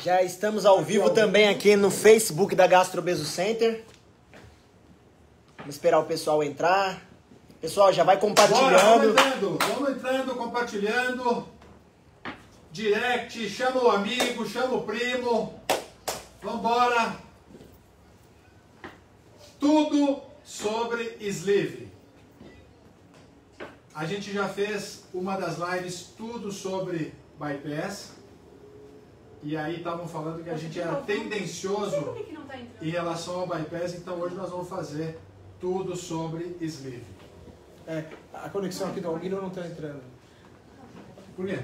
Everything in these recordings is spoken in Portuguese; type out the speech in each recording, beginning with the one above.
Já estamos ao vivo também aqui no Facebook da Gastrobeso Center. Vamos esperar o pessoal entrar. Pessoal, já vai compartilhando. Vamos entrando, compartilhando. Direct, chama o amigo, chama o primo. Vambora. Tudo sobre sleeve. A gente já fez uma das lives tudo sobre bypass. E aí estavam falando que a gente era tendencioso em relação ao bypass, então hoje nós vamos fazer tudo sobre sleeve. A conexão aqui do Almiro não está entrando. Por quê?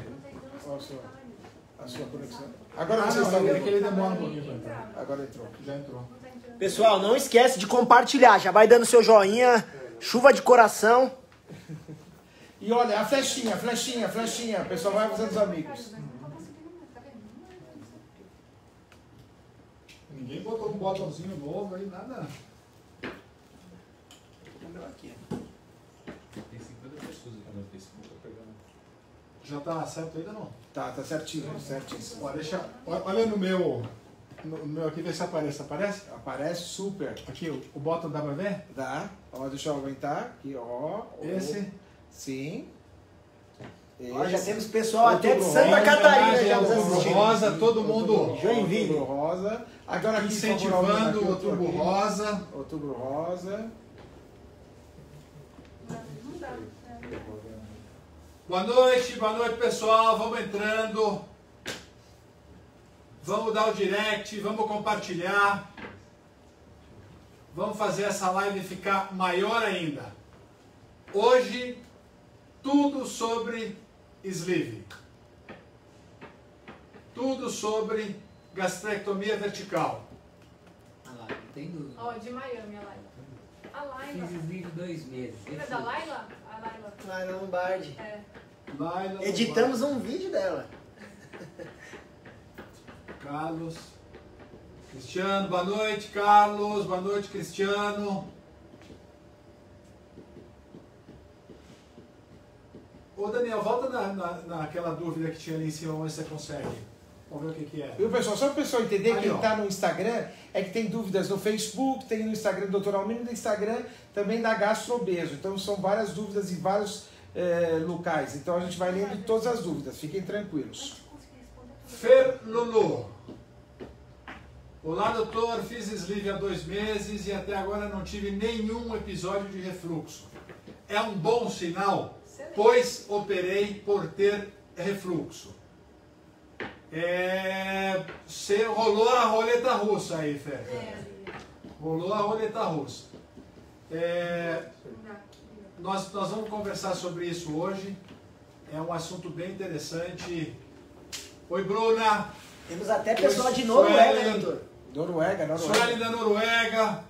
A sua conexão. Agora você está vendo que ele demora um pouquinho para entrar. Agora entrou. Já entrou. Pessoal, não esquece de compartilhar. Já vai dando seu joinha. Chuva de coração. E olha, a flechinha, flechinha, flechinha. O pessoal vai avisando os amigos. Ninguém botou um botãozinho novo aí, nada. Aqui. Tem 50 pessoas aqui no Facebook pegando. Já tá certo ainda não? Tá certinho, certíssimo. Olha no meu aqui, vê se aparece. Aparece? Aparece super. Aqui, o botão dá pra ver? Dá. Ó, deixa eu aumentar. Aqui, ó. Esse. Sim. Ó, já temos pessoal até de Santa Catarina já nos Outubro assistindo. Rosa, todo mundo Joinville. Outubro Rosa. Agora aqui incentivando o Outubro aqui. Rosa. Outubro Rosa. Boa noite pessoal, vamos entrando. Vamos dar o direct, vamos compartilhar. Vamos fazer essa live ficar maior ainda. Hoje, tudo sobre sleeve. Tudo sobre gastrectomia vertical. A Laila, não tem dúvida. Ó, de Miami, a Laila. A Laila. Fiz sleeve 2 meses. Lembra da Laila? A Laila. Laila Lombardi. É. Laila, Editamos um vídeo dela. Carlos. Cristiano, boa noite, Carlos. Boa noite, Cristiano. Ô Daniel, volta naquela dúvida que tinha ali em cima, onde você consegue. Vamos ver o que é. Viu, pessoal? Só para o pessoal entender, Aí, quem ó. está no Instagram é que tem dúvidas no Facebook, tem no Instagram do Dr. Almiro e no Instagram também da Gastrobeso. Então são várias dúvidas em vários locais. Então a gente vai lendo todas as dúvidas. Fiquem tranquilos. Fer Lulu. Olá, doutor. Fiz sleeve há 2 meses e até agora não tive nenhum episódio de refluxo. É um bom sinal, pois operei por ter refluxo. Você rolou a roleta russa aí, Fer. Rolou a roleta russa. Nós vamos conversar sobre isso hoje. É um assunto bem interessante. Oi, Bruna. Temos até pessoal de Noruega, Suelen. doutor. Noruega. Suelen da Noruega.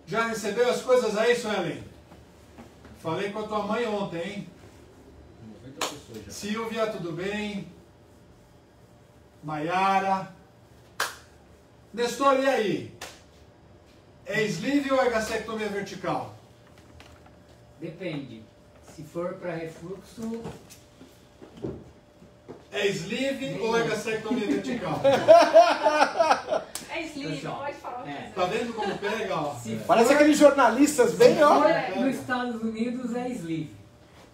Já recebeu as coisas aí, Suelen? Falei com a tua mãe ontem, hein? 90 pessoas já. Silvia, tudo bem? Maiara. Nestor, e aí? É sleeve ou é gastrectomia vertical? Depende. Se for para refluxo, É sleeve ou é gastrectomia vertical? É sleeve, Pessoal, pode falar o que é. quiser. Tá vendo como pega, ó? se for, Parece aqueles jornalistas bem, ó. nos Estados Unidos é sleeve.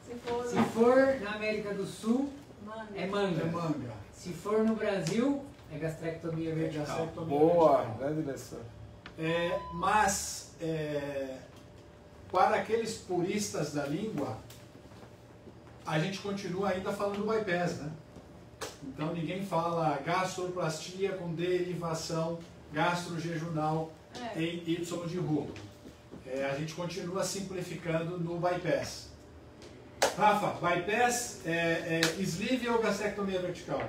Se for na América do Sul, é É manga. manga. Se for no Brasil, é gastrectomia vertical. Gastrectomia Boa, vertical. grande direção. Mas, para aqueles puristas da língua, a gente continua ainda falando bypass, né? Então ninguém fala gastroplastia com derivação gastrojejunal em Y de rubro. A gente continua simplificando no bypass. Rafa, bypass é sleeve ou gastrectomia vertical?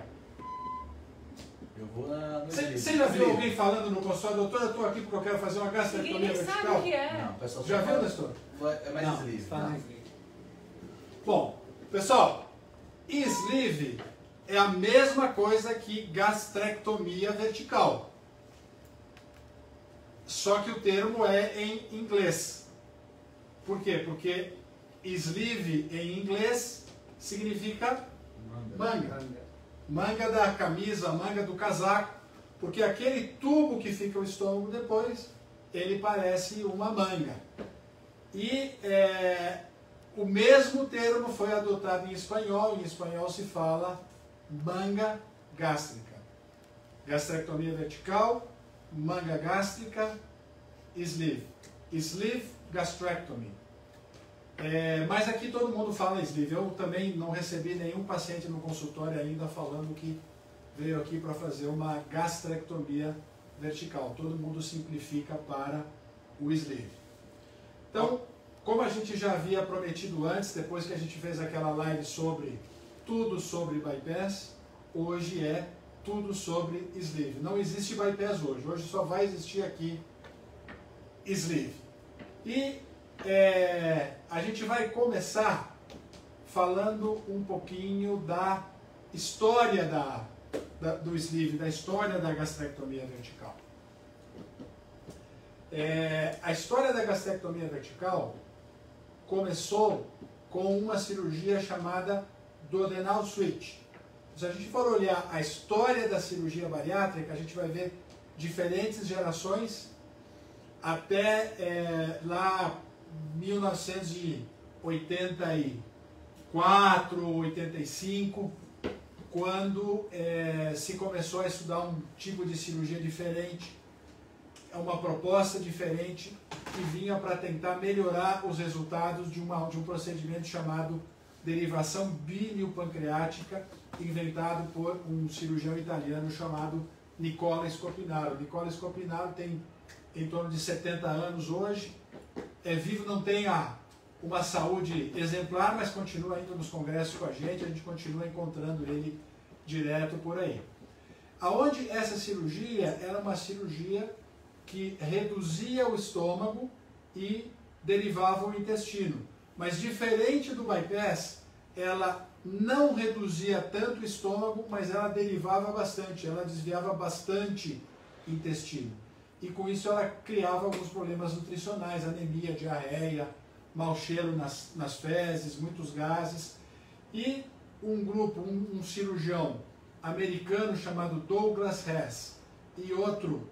Eu vou no Você já viu alguém falando no consultório, doutor, eu estou aqui porque eu quero fazer uma gastrectomia Ninguém nem sabe vertical? o que é. Não, o pessoal Já só viu, fala- Nestor? É mais Não, sleeve. fala Tá? sleeve. Bom, pessoal, sleeve é a mesma coisa que gastrectomia vertical. Só que o termo é em inglês. Por quê? Porque sleeve em inglês significa manga. manga da camisa, manga do casaco, porque aquele tubo que fica o estômago depois, ele parece uma manga. E o mesmo termo foi adotado em espanhol se fala manga gástrica. Gastrectomia vertical, manga gástrica, sleeve. Sleeve gastrectomy. Mas aqui todo mundo fala sleeve. Eu também não recebi nenhum paciente no consultório ainda falando que veio aqui para fazer uma gastrectomia vertical. Todo mundo simplifica para o sleeve. Então, como a gente já havia prometido antes, depois que a gente fez aquela live sobre tudo sobre bypass, hoje é tudo sobre sleeve. Não existe bypass hoje. Hoje só vai existir aqui sleeve. E a gente vai começar falando um pouquinho da história do sleeve, da história da gastrectomia vertical. A história da gastrectomia vertical começou com uma cirurgia chamada duodenal switch. Se a gente for olhar a história da cirurgia bariátrica, a gente vai ver diferentes gerações até lá 1984, 85, quando se começou a estudar um tipo de cirurgia diferente, uma proposta diferente que vinha para tentar melhorar os resultados de um procedimento chamado derivação biliopancreática, inventado por um cirurgião italiano chamado Nicola Scopinaro. Nicola Scopinaro tem em torno de 70 anos hoje, é vivo, não tem uma saúde exemplar, mas continua indo nos congressos com a gente continua encontrando ele direto por aí. Aonde essa cirurgia era uma cirurgia que reduzia o estômago e derivava o intestino. Mas diferente do bypass, ela não reduzia tanto o estômago, mas ela derivava bastante, ela desviava bastante intestino. E com isso ela criava alguns problemas nutricionais, anemia, diarreia, mau cheiro nas fezes, muitos gases. E um grupo, um cirurgião americano chamado Douglas Hess e outro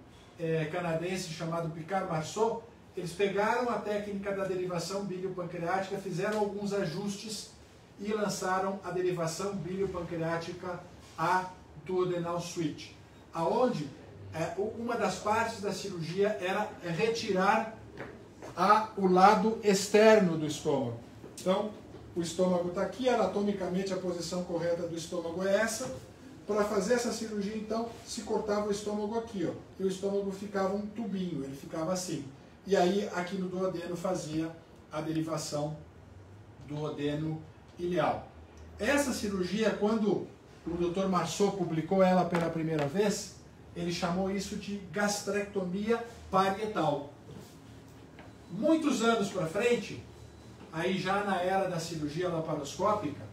canadense chamado Picard Marceau, eles pegaram a técnica da derivação biliopancreática, fizeram alguns ajustes e lançaram a derivação biliopancreática a duodenal switch, aonde uma das partes da cirurgia era retirar o lado externo do estômago. Então, o estômago está aqui, anatomicamente a posição correta do estômago é essa. Para fazer essa cirurgia, então, se cortava o estômago aqui, ó, e o estômago ficava um tubinho, ele ficava assim. E aí, aqui no duodeno, fazia a derivação duodeno-ileal. Essa cirurgia, quando o Dr. Marceau publicou ela pela primeira vez, ele chamou isso de gastrectomia parietal. Muitos anos para frente, aí já na era da cirurgia laparoscópica,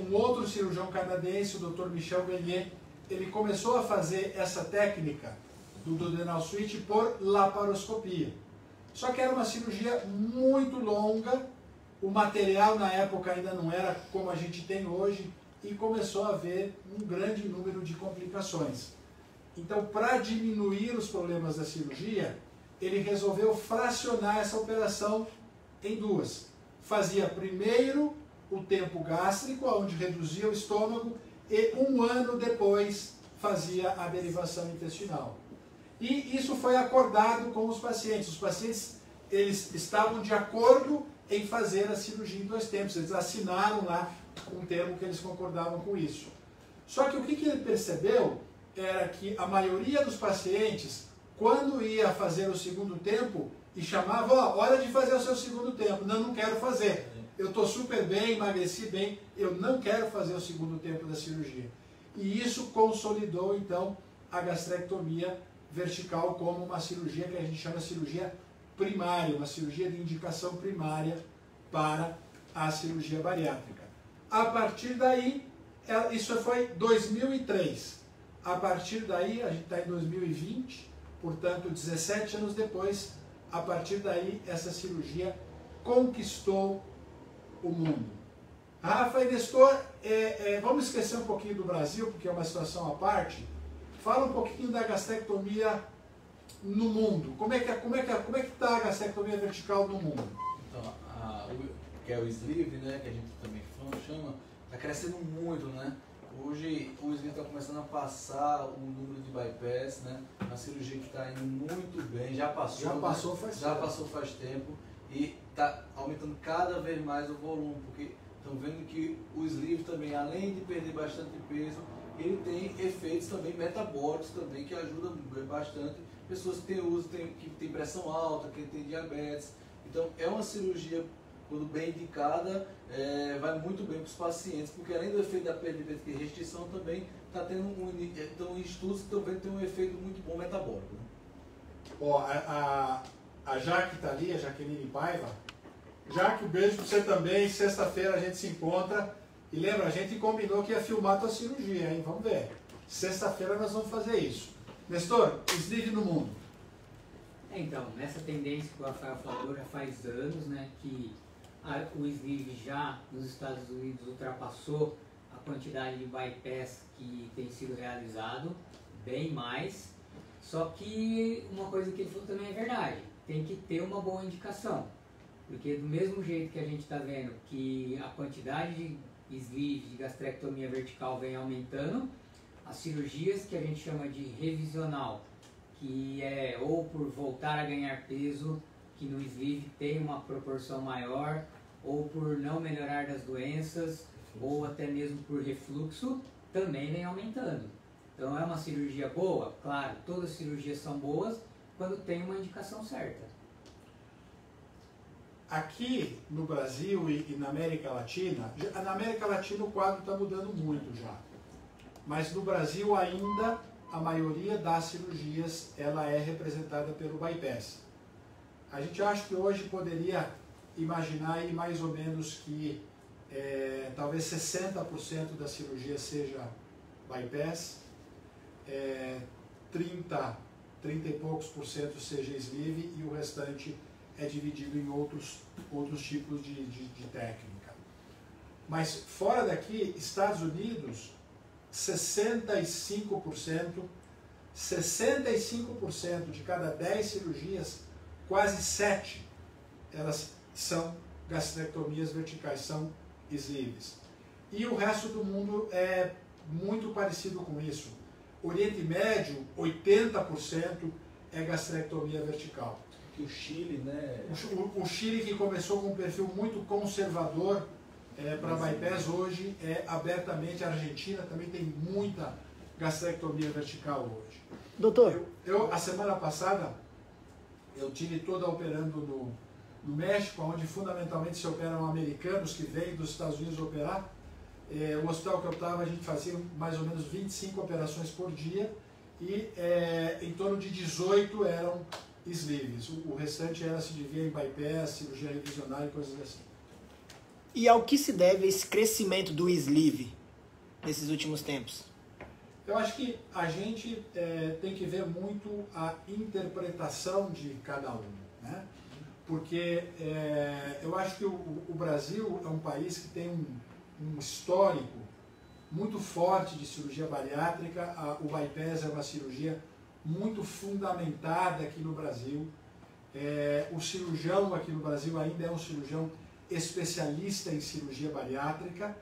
um outro cirurgião canadense, o Dr. Michel Beignet, ele começou a fazer essa técnica do duodenal switch por laparoscopia. Só que era uma cirurgia muito longa, o material na época ainda não era como a gente tem hoje e começou a haver um grande número de complicações. Então, para diminuir os problemas da cirurgia, ele resolveu fracionar essa operação em duas. Fazia primeiro o tempo gástrico, onde reduzia o estômago, e um ano depois fazia a derivação intestinal. E isso foi acordado com os pacientes. Os pacientes, eles estavam de acordo em fazer a cirurgia em 2 tempos. Eles assinaram lá um termo que eles concordavam com isso. Só que o que ele percebeu era que a maioria dos pacientes, quando ia fazer o segundo tempo, e chamava, hora de fazer o seu segundo tempo. Não quero fazer. Eu estou super bem, emagreci bem, eu não quero fazer o segundo tempo da cirurgia. E isso consolidou, então, a gastrectomia vertical como uma cirurgia que a gente chama de cirurgia primária, uma cirurgia de indicação primária para a cirurgia bariátrica. A partir daí, isso foi 2003. A partir daí, a gente está em 2020, portanto, 17 anos depois, a partir daí, essa cirurgia conquistou o mundo. Rafa e Nestor, vamos esquecer um pouquinho do Brasil, porque é uma situação à parte. Fala um pouquinho da gastrectomia no mundo. Como é que está a gastrectomia vertical no mundo? Então, que é o sleeve, né, que a gente também chama, está crescendo muito, né? Hoje o sleeve está começando a passar o número de bypass, né? Uma cirurgia que está indo muito bem, já passou faz tempo e está aumentando cada vez mais o volume, porque estão vendo que o sleeve também, além de perder bastante peso, ele tem efeitos também metabólicos também que ajudam bastante pessoas que têm uso, que tem pressão alta, que tem diabetes. Então é uma cirurgia, quando bem indicada, vai muito bem para os pacientes, porque além do efeito da perda de peso e restrição, também está tendo estudos que estão vendo que tem um efeito muito bom metabólico. Né? Ó, a Jaque está ali, a Jaqueline Paiva. Jaque, um beijo para você também. Sexta-feira a gente se encontra. E lembra, a gente combinou que ia filmar a tua cirurgia, hein? Vamos ver. Sexta-feira nós vamos fazer isso. Nestor, sleeve no mundo. Então, nessa tendência que o Rafael falou, já faz anos, né, que o sleeve já nos Estados Unidos ultrapassou a quantidade de bypass que tem sido realizado, bem mais. Só que uma coisa que ele falou também é verdade, tem que ter uma boa indicação. Porque do mesmo jeito que a gente está vendo que a quantidade de sleeve, de gastrectomia vertical vem aumentando, as cirurgias que a gente chama de revisional, que é ou por voltar a ganhar peso, que no sleeve tem uma proporção maior, ou por não melhorar das doenças, ou até mesmo por refluxo, também vem aumentando. Então é uma cirurgia boa? Claro, todas as cirurgias são boas quando tem uma indicação certa. Aqui no Brasil e na América Latina, na América Latina o quadro está mudando muito já. Mas no Brasil ainda a maioria das cirurgias ela é representada pelo bypass. A gente acha que hoje poderia imaginar aí mais ou menos que talvez 60% da cirurgia seja bypass, 30 e poucos por cento seja sleeve e o restante é dividido em outros tipos de técnica. Mas fora daqui, Estados Unidos, 65% de cada 10 cirurgias, quase 7, elas são gastrectomias verticais, são sleeves. E o resto do mundo é muito parecido com isso. Oriente Médio, 80% é gastrectomia vertical. O Chile, né? O Chile, que começou com um perfil muito conservador para bypass, hoje é abertamente. A Argentina também tem muita gastrectomia vertical hoje. Doutor, a semana passada eu tive toda operando no México, onde fundamentalmente se operam americanos que vêm dos Estados Unidos operar. O hospital que eu estava, a gente fazia mais ou menos 25 operações por dia e em torno de 18 eram sleeves. O restante se dividia em bypass, cirurgia revisional e coisas assim. E ao que se deve esse crescimento do sleeve nesses últimos tempos? Eu acho que a gente tem que ver muito a interpretação de cada um, né? Porque eu acho que o Brasil é um país que tem um histórico muito forte de cirurgia bariátrica. O bypass é uma cirurgia muito fundamentada aqui no Brasil. O cirurgião aqui no Brasil ainda é um cirurgião especialista em cirurgia bariátrica.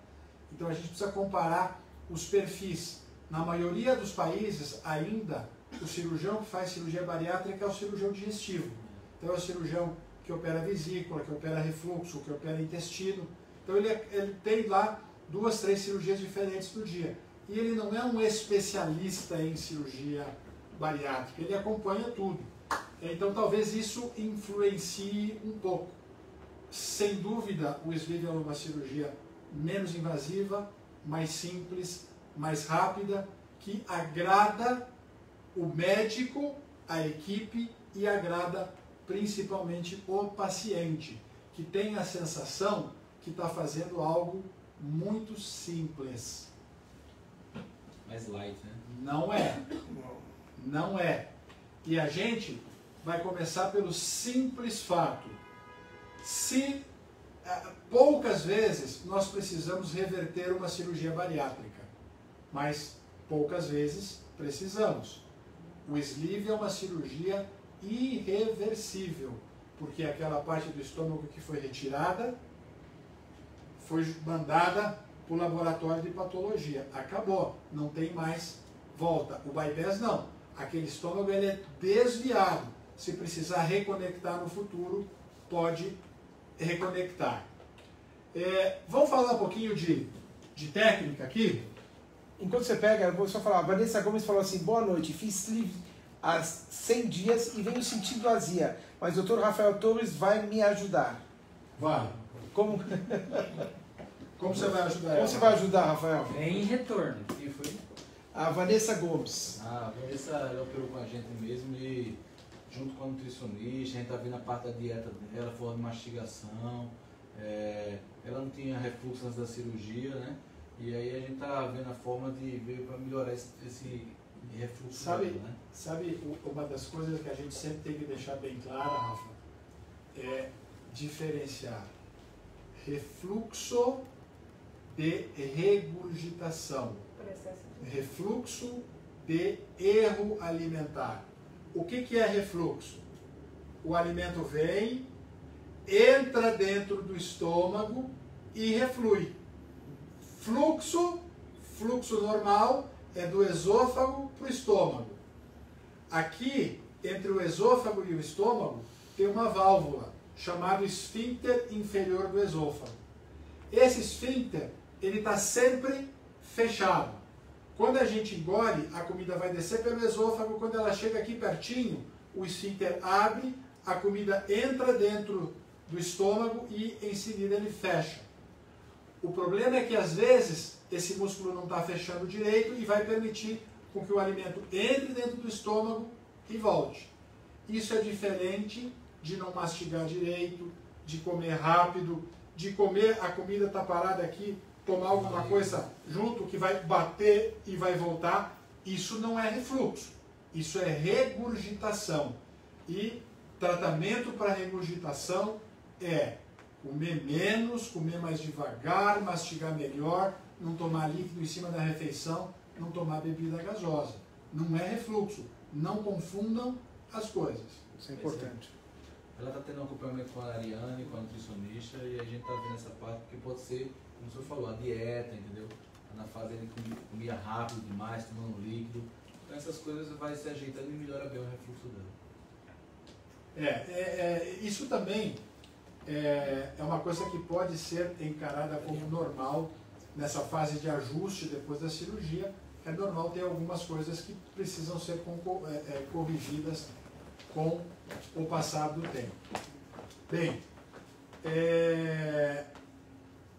Então a gente precisa comparar os perfis. Na maioria dos países ainda o cirurgião que faz cirurgia bariátrica é o cirurgião digestivo. Então é o cirurgião que opera vesícula, que opera refluxo, que opera intestino. Então ele tem lá 2, 3 cirurgias diferentes no dia. E ele não é um especialista em cirurgia bariátrica, ele acompanha tudo. Então talvez isso influencie um pouco. Sem dúvida, o sleeve é uma cirurgia menos invasiva, mais simples, mais rápida, que agrada o médico, a equipe e agrada principalmente o paciente, que tem a sensação que está fazendo algo muito simples. Mais light, né? Não é. Não é. E a gente vai começar pelo simples fato. Se poucas vezes nós precisamos reverter uma cirurgia bariátrica, mas poucas vezes precisamos. O sleeve é uma cirurgia irreversível, porque aquela parte do estômago que foi retirada foi mandada para o laboratório de patologia. Acabou, não tem mais volta. O bypass não. Aquele estômago ele é desviado. Se precisar reconectar no futuro, pode reconectar. Vamos falar um pouquinho de técnica aqui? Enquanto você pega, eu vou só falar, a Vanessa Gomes falou assim, boa noite, fiz sleeve há 100 dias e venho sentindo azia, mas o Dr. Rafael Torres vai me ajudar. Vai. Como você vai ajudar ela? Como você vai ajudar, Rafael? Vem em retorno. Quem foi? A Vanessa Gomes. A Vanessa, ela operou com a gente mesmo e junto com a nutricionista, a gente tá vendo a parte da dieta dela, forma de mastigação. Ela não tinha refluxo antes da cirurgia, né? E aí a gente tá vendo a forma de ver para melhorar esse refluxo dela, né? Sabe, uma das coisas que a gente sempre tem que deixar bem clara, Rafa, é diferenciar refluxo de regurgitação. Refluxo de erro alimentar. O que é refluxo? O alimento vem, entra dentro do estômago e reflui. Fluxo normal é do esôfago para o estômago. Aqui, entre o esôfago e o estômago, tem uma válvula chamada esfíncter inferior do esôfago. Esse esfíncter, ele está sempre fechado. Quando a gente engole, a comida vai descer pelo esôfago, quando ela chega aqui pertinho, o esfíncter abre, a comida entra dentro do estômago e em seguida ele fecha. O problema é que às vezes esse músculo não está fechando direito e vai permitir com que o alimento entre dentro do estômago e volte. Isso é diferente de não mastigar direito, de comer rápido, de comer, a comida está parada aqui, tomar alguma coisa junto que vai bater e vai voltar. Isso não é refluxo, isso é regurgitação. E tratamento para regurgitação é comer menos, comer mais devagar, mastigar melhor, não tomar líquido em cima da refeição, não tomar bebida gasosa. Não é refluxo. Não confundam as coisas. Isso é importante. Ela está tendo um acompanhamento com a Ariane, com a nutricionista, e a gente está vendo essa parte, porque pode ser, como o senhor falou, a dieta, entendeu? Na fase ele comia rápido demais, tomando líquido. Então essas coisas vai se ajeitando e melhora bem o refluxo dela. Isso também é uma coisa que pode ser encarada como normal nessa fase de ajuste depois da cirurgia. É normal ter algumas coisas que precisam ser corrigidas com o passar do tempo. Bem,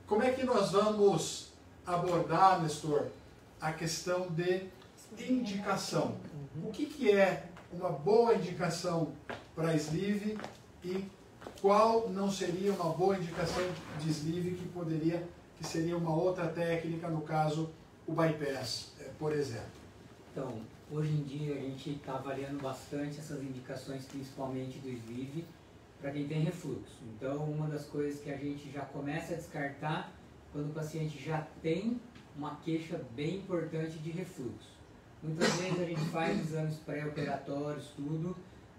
como é que nós vamos abordar, Nestor, a questão de indicação? O que é uma boa indicação para sleeve e qual não seria uma boa indicação de sleeve que seria uma outra técnica, no caso, o bypass, por exemplo? Então, hoje em dia a gente está avaliando bastante essas indicações, principalmente do sleeve, para quem tem refluxo. Então, uma das coisas que a gente já começa a descartar quando o paciente já tem uma queixa bem importante de refluxo. Muitas vezes a gente faz exames pré-operatórios, tudo,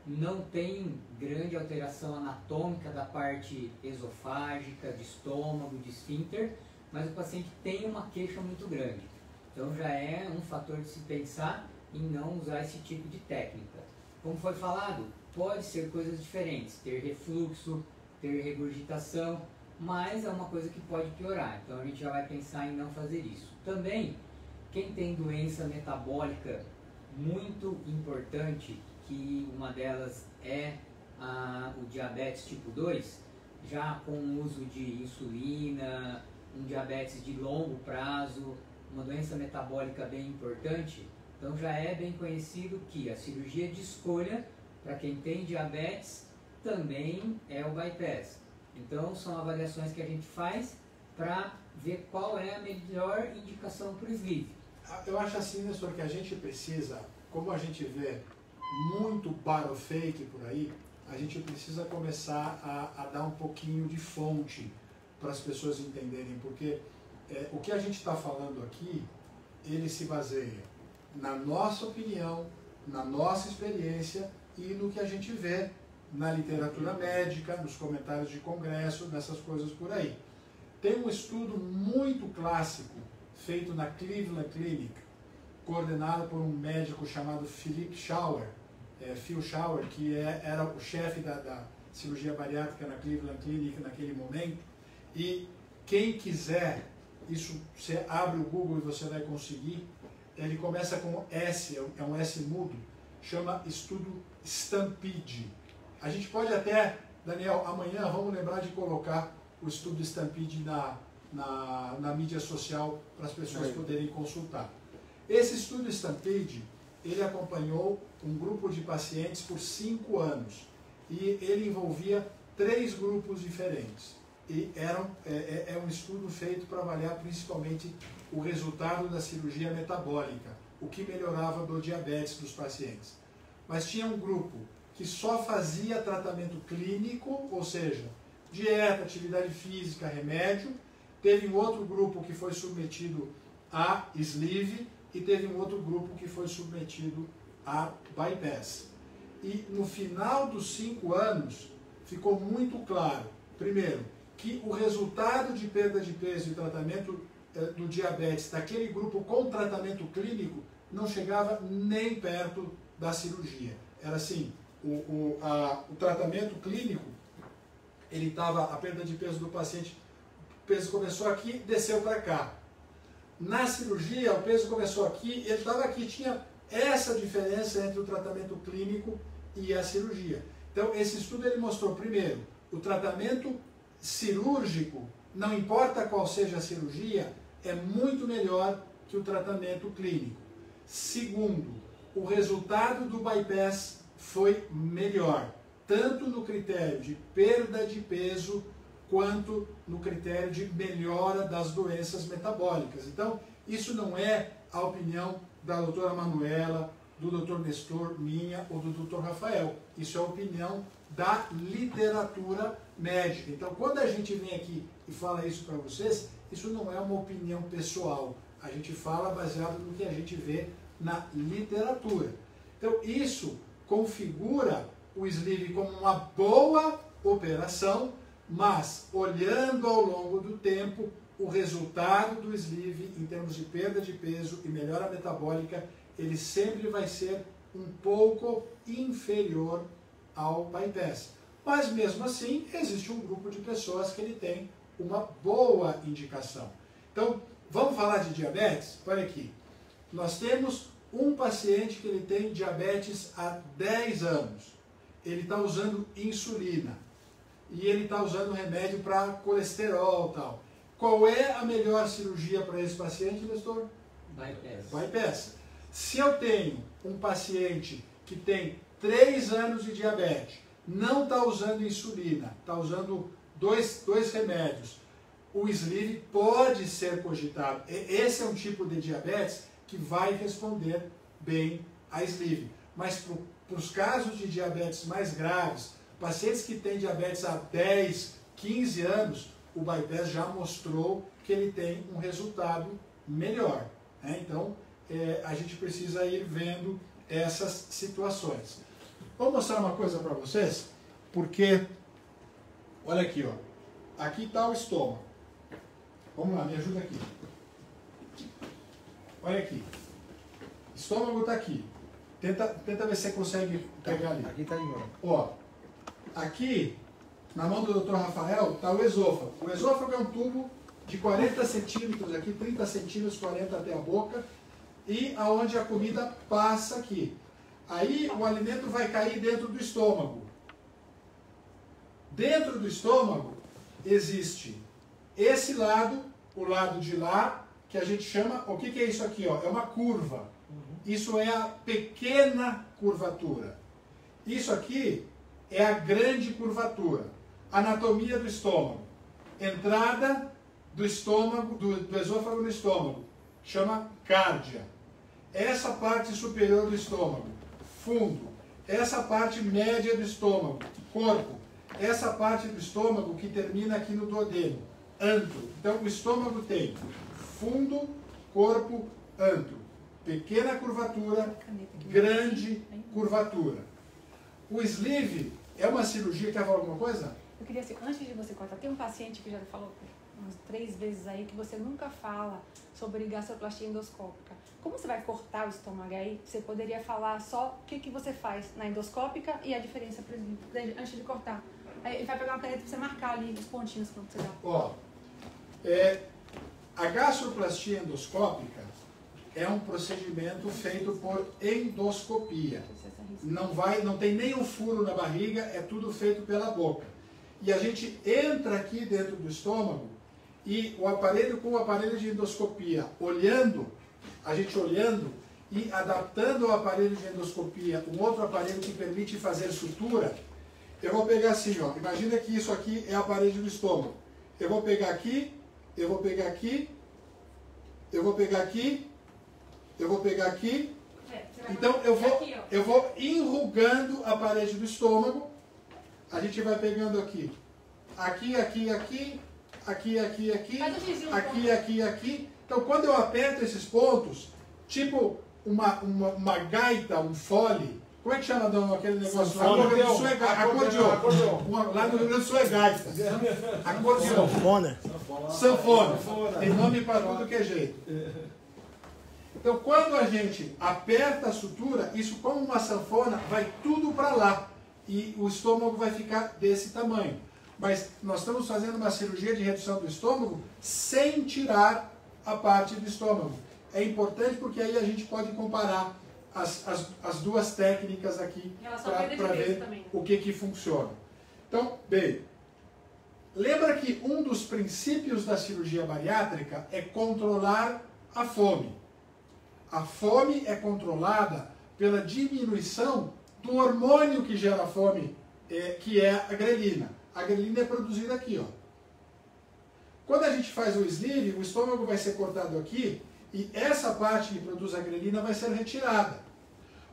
não tem grande alteração anatômica da parte esofágica, de estômago, de esfíncter, mas o paciente tem uma queixa muito grande. Então já é um fator de se pensar em não usar esse tipo de técnica. Como foi falado, pode ser coisas diferentes, ter refluxo, ter regurgitação, mas é uma coisa que pode piorar. Então a gente já vai pensar em não fazer isso. Também, quem tem doença metabólica muito importante, que uma delas é o diabetes tipo 2, já com o uso de insulina, um diabetes de longo prazo, uma doença metabólica bem importante, então já é bem conhecido que a cirurgia de escolha para quem tem diabetes também é o bypass. Então são avaliações que a gente faz para ver qual é a melhor indicação para o sleeve. Eu acho assim, Nestor, que a gente precisa, como a gente vê muito barofake por aí, a gente precisa começar a dar um pouquinho de fonte para as pessoas entenderem, porque o que a gente está falando aqui, ele se baseia na nossa opinião, na nossa experiência e no que a gente vê na literatura médica, nos comentários de congresso, nessas coisas por aí. Tem um estudo muito clássico feito na Cleveland Clinic, coordenado por um médico chamado Phil Schauer, que era o chefe da cirurgia bariátrica na Cleveland Clinic naquele momento. E quem quiser, isso você abre o Google e você vai conseguir. Ele começa com S, é um S mudo, chama estudo Stampede. A gente pode até, Daniel, amanhã vamos lembrar de colocar o estudo Stampede na mídia social para as pessoas poderem consultar. Esse estudo Stampede, ele acompanhou um grupo de pacientes por 5 anos e ele envolvia 3 grupos diferentes. E é um estudo feito para avaliar principalmente o resultado da cirurgia metabólica, o que melhorava do diabetes dos pacientes. Mas tinha um grupo que só fazia tratamento clínico, ou seja, dieta, atividade física, remédio. Teve um outro grupo que foi submetido a sleeve e teve um outro grupo que foi submetido a bypass. E no final dos 5 anos ficou muito claro, primeiro, que o resultado de perda de peso e tratamento do diabetes daquele grupo com tratamento clínico não chegava nem perto da cirurgia. Era assim, o tratamento clínico, ele estava, a perda de peso do paciente, o peso começou aqui, desceu para cá. Na cirurgia, o peso começou aqui, ele estava aqui, tinha essa diferença entre o tratamento clínico e a cirurgia. Então, esse estudo ele mostrou, primeiro, o tratamento cirúrgico, não importa qual seja a cirurgia, é muito melhor que o tratamento clínico. Segundo, o resultado do bypass foi melhor, tanto no critério de perda de peso, quanto no critério de melhora das doenças metabólicas. Então, isso não é a opinião da doutora Manuela, do doutor Nestor, minha ou do doutor Rafael. Isso é a opinião da literatura médica. Então, quando a gente vem aqui e fala isso para vocês, isso não é uma opinião pessoal. A gente fala baseado no que a gente vê na literatura. Então, isso configura o sleeve como uma boa operação, mas olhando ao longo do tempo, o resultado do sleeve em termos de perda de peso e melhora metabólica, ele sempre vai ser um pouco inferior ao bypass. Mas mesmo assim, existe um grupo de pessoas que ele tem uma boa indicação. Então, vamos falar de diabetes? Olha aqui, nós temos um paciente que ele tem diabetes há 10 anos. Ele está usando insulina. E ele está usando remédio para colesterol e tal. Qual é a melhor cirurgia para esse paciente, Nestor? Bypass. Bypass. Se eu tenho um paciente que tem 3 anos de diabetes, não está usando insulina, está usando dois remédios, o sleeve pode ser cogitado. Esse é um tipo de diabetes que vai responder bem a sleeve. Mas para os casos de diabetes mais graves, pacientes que têm diabetes há 10, 15 anos, o bypass já mostrou que ele tem um resultado melhor. Né? Então, a gente precisa ir vendo essas situações. Vou mostrar uma coisa para vocês, porque, olha aqui, ó. Aqui está o estômago. Vamos lá, me ajuda aqui. Olha aqui. Estômago está aqui. Tenta ver se você consegue pegar ali. Aqui está em ordem. Ó, aqui, na mão do Dr. Rafael, está o esôfago. O esôfago é um tubo de 40 centímetros aqui, 30 centímetros, 40 até a boca, e aonde a comida passa aqui. Aí o alimento vai cair dentro do estômago. Dentro do estômago existe esse lado, o lado de lá, que a gente chama, o que é isso aqui? Ó? É uma curva. Isso é a pequena curvatura. Isso aqui é a grande curvatura. Anatomia do estômago. Entrada do estômago, do esôfago no estômago. Chama cárdia. Essa parte superior do estômago, fundo. Essa parte média do estômago, corpo. Essa parte do estômago que termina aqui no duodeno, antro. Então, o estômago tem fundo, corpo, antro. Pequena curvatura, grande curvatura. O sleeve é uma cirurgia, quer falar alguma coisa? Eu queria assim, antes de você cortar, tem um paciente que já falou umas 3 vezes aí que você nunca fala sobre gastroplastia endoscópica. Como você vai cortar o estômago aí, você poderia falar só o que você faz na endoscópica e a diferença antes de cortar. Aí ele vai pegar uma caneta para você marcar ali os pontinhos quando você dá. Ó, a gastroplastia endoscópica é um procedimento feito por endoscopia. Não tem nenhum furo na barriga, é tudo feito pela boca. E a gente entra aqui dentro do estômago e com o aparelho de endoscopia a gente olhando e adaptando ao aparelho de endoscopia um outro aparelho que permite fazer sutura, eu vou pegar assim, ó, imagina que isso aqui é a parede do estômago. Eu vou pegar aqui, eu vou pegar aqui, eu vou pegar aqui, eu vou pegar aqui. Então eu vou enrugando a parede do estômago. A gente vai pegando aqui. Aqui, aqui, aqui, aqui, aqui, aqui, aqui, aqui, aqui. Então quando eu aperto esses pontos, tipo uma gaita, um fole, como é que chama aquele negócio? Lá no Rio Grande do Sul é acordeon. Lá no Rio Grande do Sul é gaita. Acordeon. Sanfona. Tem nome para tudo que é jeito. Então, quando a gente aperta a sutura, isso como uma sanfona, vai tudo para lá. E o estômago vai ficar desse tamanho. Mas nós estamos fazendo uma cirurgia de redução do estômago sem tirar a parte do estômago. É importante porque aí a gente pode comparar as duas técnicas aqui para ver também, né? O que funciona. Então, bem, lembra que um dos princípios da cirurgia bariátrica é controlar a fome. A fome é controlada pela diminuição do hormônio que gera a fome, que é a grelina. A grelina é produzida aqui, ó. Quando a gente faz o sleeve, o estômago vai ser cortado aqui e essa parte que produz a grelina vai ser retirada.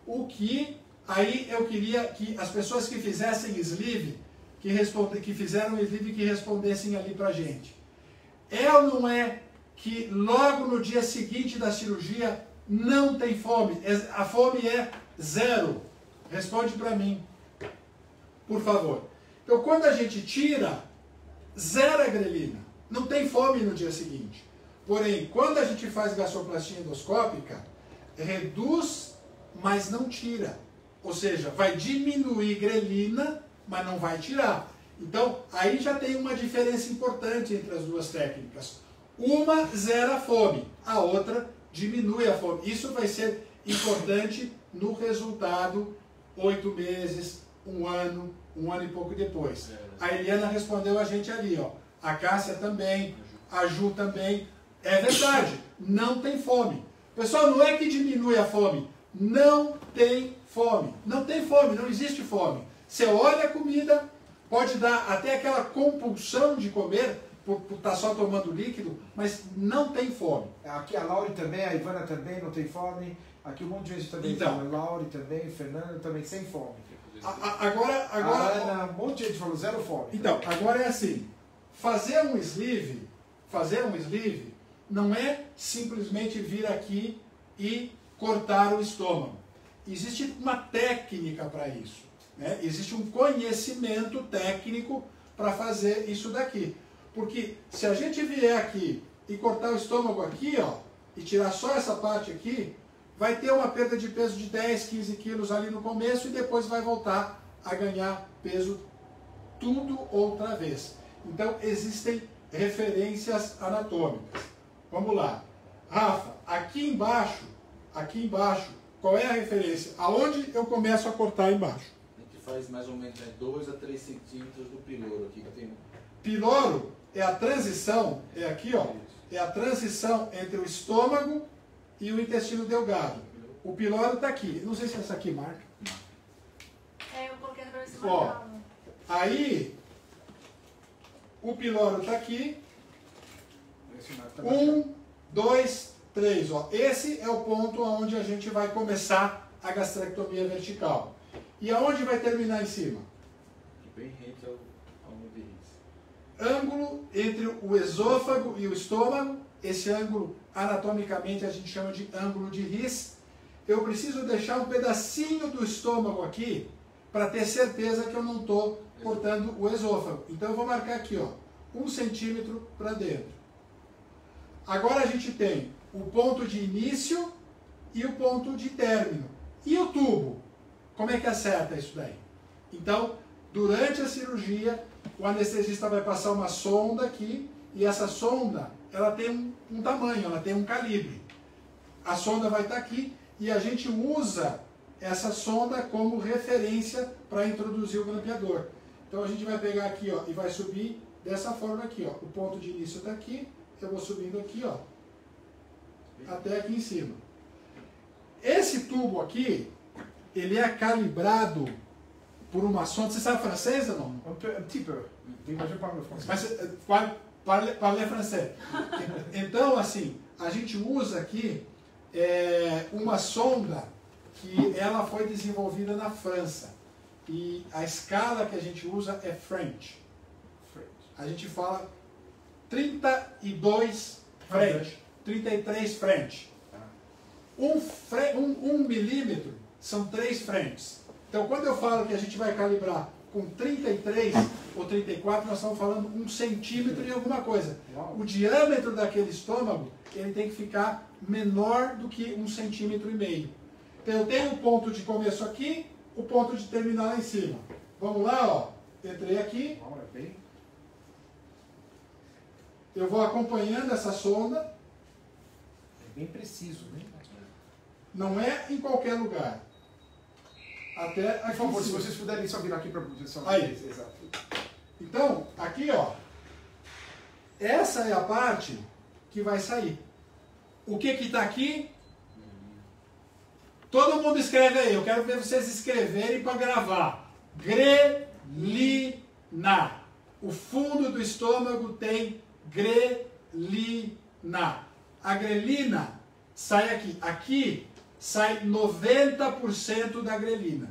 O que aí eu queria que as pessoas que fizessem sleeve, que fizeram sleeve, que respondessem ali pra gente. É ou não é que logo no dia seguinte da cirurgia não tem fome? A fome é 0. Responde para mim, por favor. Então, quando a gente tira, zera a grelina. Não tem fome no dia seguinte. Porém, quando a gente faz gastroplastia endoscópica, reduz, mas não tira. Ou seja, vai diminuir grelina, mas não vai tirar. Então, aí já tem uma diferença importante entre as duas técnicas. Uma zera a fome, a outra diminui a fome. Isso vai ser importante no resultado 8 meses, 1 ano, 1 ano e pouco depois. A Eliana respondeu a gente ali, ó. A Cássia também, a Ju também. É verdade, não tem fome. Pessoal, não é que diminui a fome. Não tem fome. Não tem fome, não existe fome. Você olha a comida, pode dar até aquela compulsão de comer, por estar só tomando líquido, mas não tem fome. Aqui a Laure também, a Ivana também não tem fome. Aqui um monte de gente também, então, a Laure também, Fernanda também, sem fome. Agora, a Ana, um monte de gente falou zero fome. Então, agora é assim, fazer um sleeve não é simplesmente vir aqui e cortar o estômago. Existe uma técnica para isso, né? Existe um conhecimento técnico para fazer isso daqui. Porque se a gente vier aqui e cortar o estômago aqui, ó, e tirar só essa parte aqui, vai ter uma perda de peso de 10, 15 quilos ali no começo e depois vai voltar a ganhar peso tudo outra vez. Então existem referências anatômicas. Vamos lá. Rafa, aqui embaixo, qual é a referência? Aonde eu começo a cortar embaixo? A gente faz mais ou menos 2 a 3 centímetros do piloro aqui. Piloro é a transição, é aqui, ó, é a transição entre o estômago e o intestino delgado. O piloro está aqui. Não sei se essa aqui marca. Eu coloquei na cabeça. Ó, aí o piloro está aqui. 1, 2, 3. Ó. Esse é o ponto onde a gente vai começar a gastrectomia vertical. E aonde vai terminar em cima? Bem rente ao nariz. ângulo entre o esôfago e o estômago. Esse ângulo, anatomicamente, a gente chama de ângulo de His. Eu preciso deixar um pedacinho do estômago aqui para ter certeza que eu não estou cortando o esôfago. Então eu vou marcar aqui, ó, 1 centímetro para dentro. Agora a gente tem o ponto de início e o ponto de término. E o tubo? Como é que acerta isso daí? Então, durante a cirurgia, o anestesista vai passar uma sonda aqui, e essa sonda, ela tem um tamanho, ela tem um calibre. A sonda vai estar aqui, e a gente usa essa sonda como referência para introduzir o grampeador. Então a gente vai pegar aqui, ó, e vai subir dessa forma aqui, ó. O ponto de início está aqui, eu vou subindo aqui, ó, até aqui em cima. Esse tubo aqui, ele é calibrado por uma sonda. Você sabe francês ou não? Un petit peu. Mas eu parlo francês. Mas parle francês. Então, assim, a gente usa aqui uma sonda que ela foi desenvolvida na França. E a escala que a gente usa é French. A gente fala 32 French, 33 French. Um milímetro são 3 French. Então, quando eu falo que a gente vai calibrar com 33 ou 34, nós estamos falando 1 centímetro e alguma coisa. O diâmetro daquele estômago, ele tem que ficar menor do que 1,5 centímetro. Então, eu tenho o ponto de começo aqui, o ponto de terminar lá em cima. Vamos lá, ó. Entrei aqui. Eu vou acompanhando essa sonda. É bem preciso, né? Não é em qualquer lugar. Até aqui. Por favor, se vocês puderem só virar aqui para a projeção. Aí. Exato. Então, aqui, ó. Essa é a parte que vai sair. O que está aqui? Todo mundo escreve aí. Eu quero ver vocês escreverem para gravar. Grelina. O fundo do estômago tem grelina. A grelina sai aqui. Aqui sai 90% da grelina.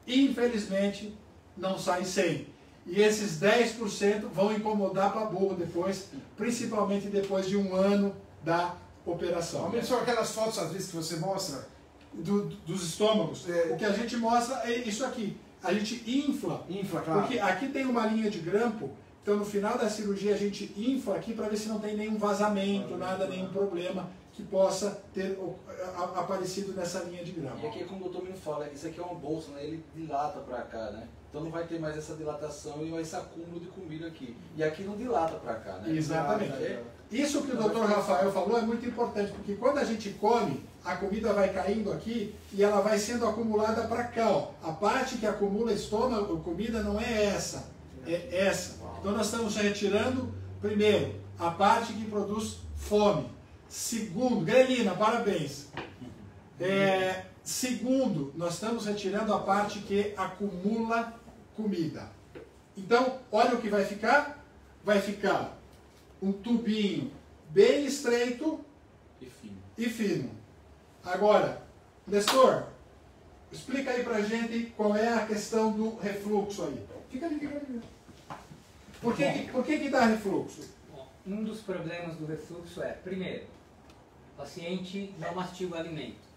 Infelizmente, não sai 100%. E esses 10% vão incomodar para burro depois, principalmente depois de 1 ano da operação. Realmente são aquelas fotos, às vezes, que você mostra dos estômagos. O que a gente mostra é isso aqui. A gente infla, claro. Porque aqui tem uma linha de grampo, então no final da cirurgia a gente infla aqui para ver se não tem nenhum vazamento, nenhum problema que possa ter aparecido nessa linha de grampo. E aqui, como o doutor Mino fala, isso aqui é uma bolsa, né? Ele dilata para cá, né? Então não vai ter mais essa dilatação e esse acúmulo de comida aqui. E aqui não dilata para cá, né? Exatamente. Isso que o Dr. Rafael falou é muito importante, porque quando a gente come, a comida vai caindo aqui e ela vai sendo acumulada para cá. Ó. A parte que acumula estômago, comida, não é essa, é essa. Então nós estamos retirando, primeiro, a parte que produz fome. Segundo, grelina, parabéns. Segundo, nós estamos retirando a parte que acumula comida. Então, olha o que vai ficar. Vai ficar um tubinho bem estreito e fino. Agora, Nestor, explica aí pra gente qual é a questão do refluxo aí. Fica ali. Por que dá refluxo? Um dos problemas do refluxo é, primeiro, o paciente não mastiga o alimento.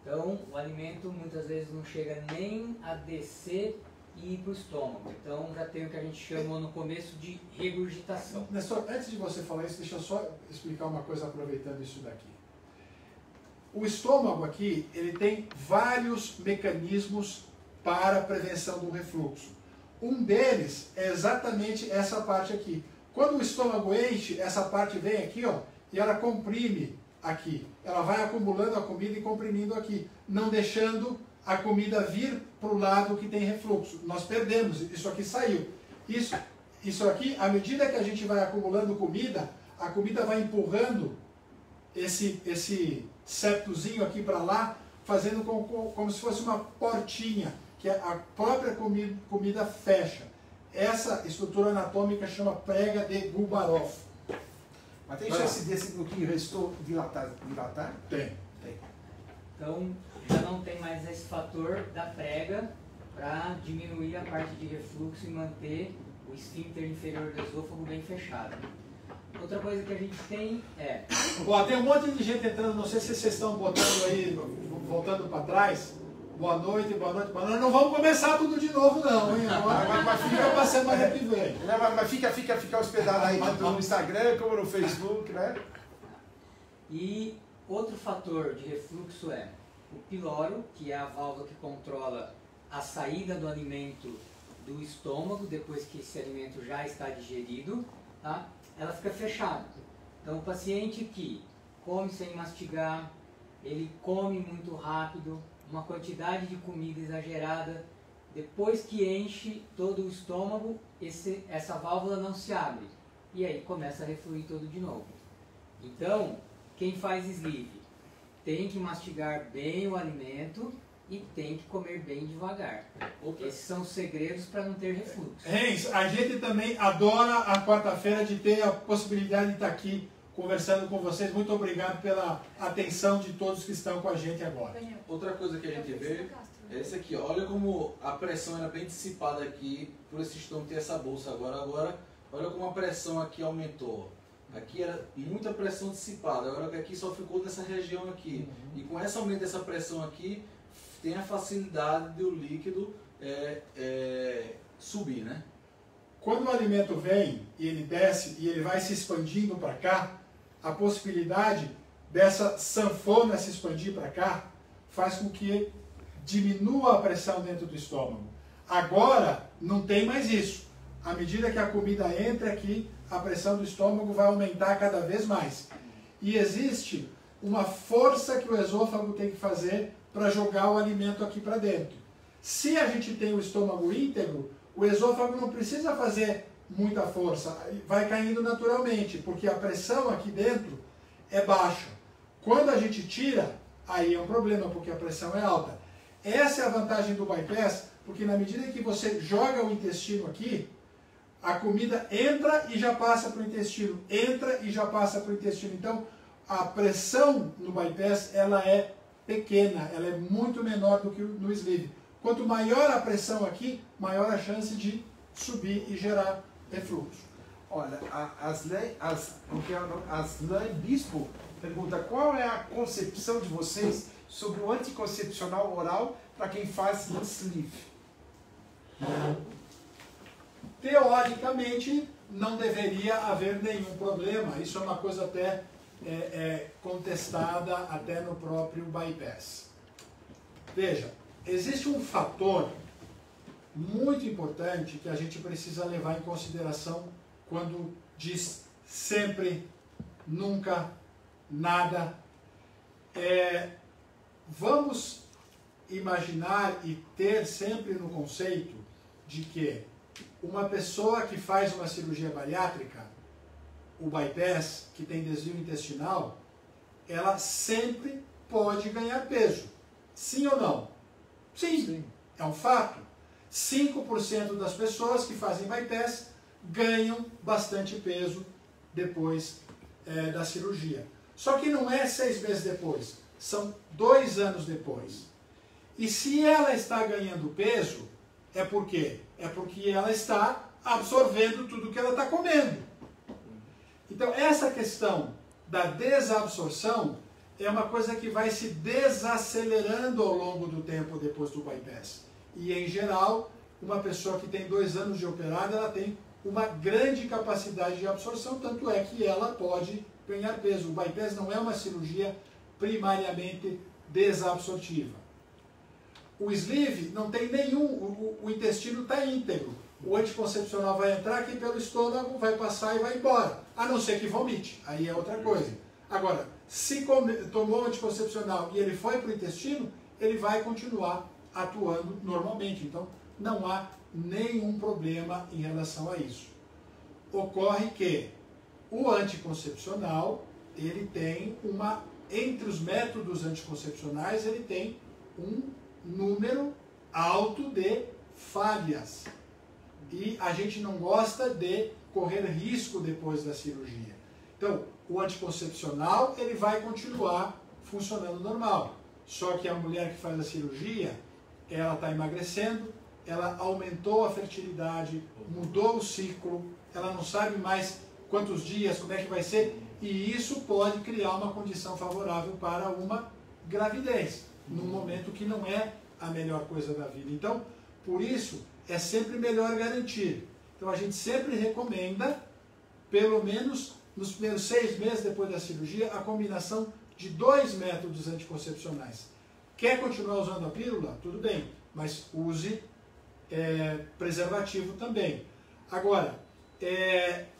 Então, o alimento muitas vezes não chega nem a descer e ir para o estômago. Então, já tem o que a gente chamou no começo de regurgitação. Nestor, antes de você falar isso, deixa eu só explicar uma coisa aproveitando isso daqui. O estômago aqui, ele tem vários mecanismos para a prevenção do refluxo. Um deles é exatamente essa parte aqui. Quando o estômago enche, essa parte vem aqui, ó, e ela comprime aqui. Ela vai acumulando a comida e comprimindo aqui, não deixando a comida vir para o lado que tem refluxo. Nós perdemos, isso aqui saiu. Isso aqui, à medida que a gente vai acumulando comida, a comida vai empurrando esse septozinho aqui para lá, fazendo como se fosse uma portinha, que a própria comida fecha. Essa estrutura anatômica chama prega de Gubarov. Mas tem chance desse do que restou dilatar? Tem. Então, já não tem mais esse fator da prega para diminuir a parte de refluxo e manter o esfíncter inferior do esôfago bem fechado. Outra coisa que a gente tem é... Ó, tem um monte de gente entrando, não sei se vocês estão botando aí, voltando para trás. Boa noite, boa noite, boa noite. Não vamos começar tudo de novo não, hein? Mas fica pra semana que vem. Mas fica hospedado aí tanto no Instagram como no Facebook, né? E outro fator de refluxo é o piloro, que é a válvula que controla a saída do alimento do estômago, depois que esse alimento já está digerido, tá? Ela fica fechada. Então o paciente que come sem mastigar, ele come muito rápido, uma quantidade de comida exagerada, depois que enche todo o estômago, essa válvula não se abre. E aí começa a refluir tudo de novo. Então, quem faz sleeve tem que mastigar bem o alimento e tem que comer bem devagar. Esses são os segredos para não ter refluxo. Reis, a gente também adora a quarta-feira de ter a possibilidade de estar aqui conversando com vocês. Muito obrigado pela atenção de todos que estão com a gente agora. Outra coisa que a gente vê é isso aqui. Olha como a pressão era bem dissipada aqui por esse estômago ter essa bolsa agora. Olha como a pressão aqui aumentou. Aqui era muita pressão dissipada, agora que aqui só ficou nessa região aqui. E com esse aumento dessa pressão aqui, tem a facilidade do líquido subir, né? Quando o alimento vem e ele desce e ele vai se expandindo para cá, a possibilidade dessa sanfona se expandir para cá faz com que diminua a pressão dentro do estômago. Agora não tem mais isso. À medida que a comida entra aqui, a pressão do estômago vai aumentar cada vez mais. E existe uma força que o esôfago tem que fazer para jogar o alimento aqui para dentro. Se a gente tem o estômago íntegro, o esôfago não precisa fazer muita força, vai caindo naturalmente, porque a pressão aqui dentro é baixa. Quando a gente tira, aí é um problema, porque a pressão é alta. Essa é a vantagem do bypass, porque na medida que você joga o intestino aqui, a comida entra e já passa para o intestino, entra e já passa para o intestino. Então, a pressão no bypass, ela é pequena, ela é muito menor do que no sleeve. Quanto maior a pressão aqui, maior a chance de subir e gerar refluxo. Olha, Aslan Bispo pergunta qual é a concepção de vocês sobre o anticoncepcional oral para quem faz sleeve? Teoricamente, não deveria haver nenhum problema. Isso é uma coisa até contestada até no próprio bypass. Veja, existe um fator muito importante que a gente precisa levar em consideração quando diz sempre, nunca, nada. Vamos imaginar e ter sempre no conceito de que uma pessoa que faz uma cirurgia bariátrica, o bypass, que tem desvio intestinal, ela sempre pode ganhar peso. Sim ou não? Sim. É um fato. 5% das pessoas que fazem bypass ganham bastante peso depois da cirurgia. Só que não é 6 meses depois, são 2 anos depois. E se ela está ganhando peso, é por quê? É porque ela está absorvendo tudo que ela está comendo. Então, essa questão da desabsorção é uma coisa que vai se desacelerando ao longo do tempo depois do bypass. E, em geral, uma pessoa que tem 2 anos de operada, ela tem uma grande capacidade de absorção, tanto é que ela pode ganhar peso. O bypass não é uma cirurgia primariamente desabsortiva. O sleeve não tem nenhum, o intestino está íntegro. O anticoncepcional vai entrar aqui pelo estômago, vai passar e vai embora. A não ser que vomite, aí é outra coisa. Agora, se tomou o anticoncepcional e ele foi para o intestino, ele vai continuar atuando normalmente. Então, não há nenhum problema em relação a isso. Ocorre que o anticoncepcional, ele tem entre os métodos anticoncepcionais, ele tem um número alto de falhas. E a gente não gosta de correr risco depois da cirurgia. Então, o anticoncepcional, ele vai continuar funcionando normal. Só que a mulher que faz a cirurgia, ela está emagrecendo, ela aumentou a fertilidade, mudou o ciclo, ela não sabe mais quantos dias, como é que vai ser, e isso pode criar uma condição favorável para uma gravidez, num momento que não é a melhor coisa da vida. Então, por isso, é sempre melhor garantir. Então, a gente sempre recomenda, pelo menos nos primeiros 6 meses depois da cirurgia, a combinação de 2 métodos anticoncepcionais. Quer continuar usando a pílula? Tudo bem, mas use preservativo também. Agora,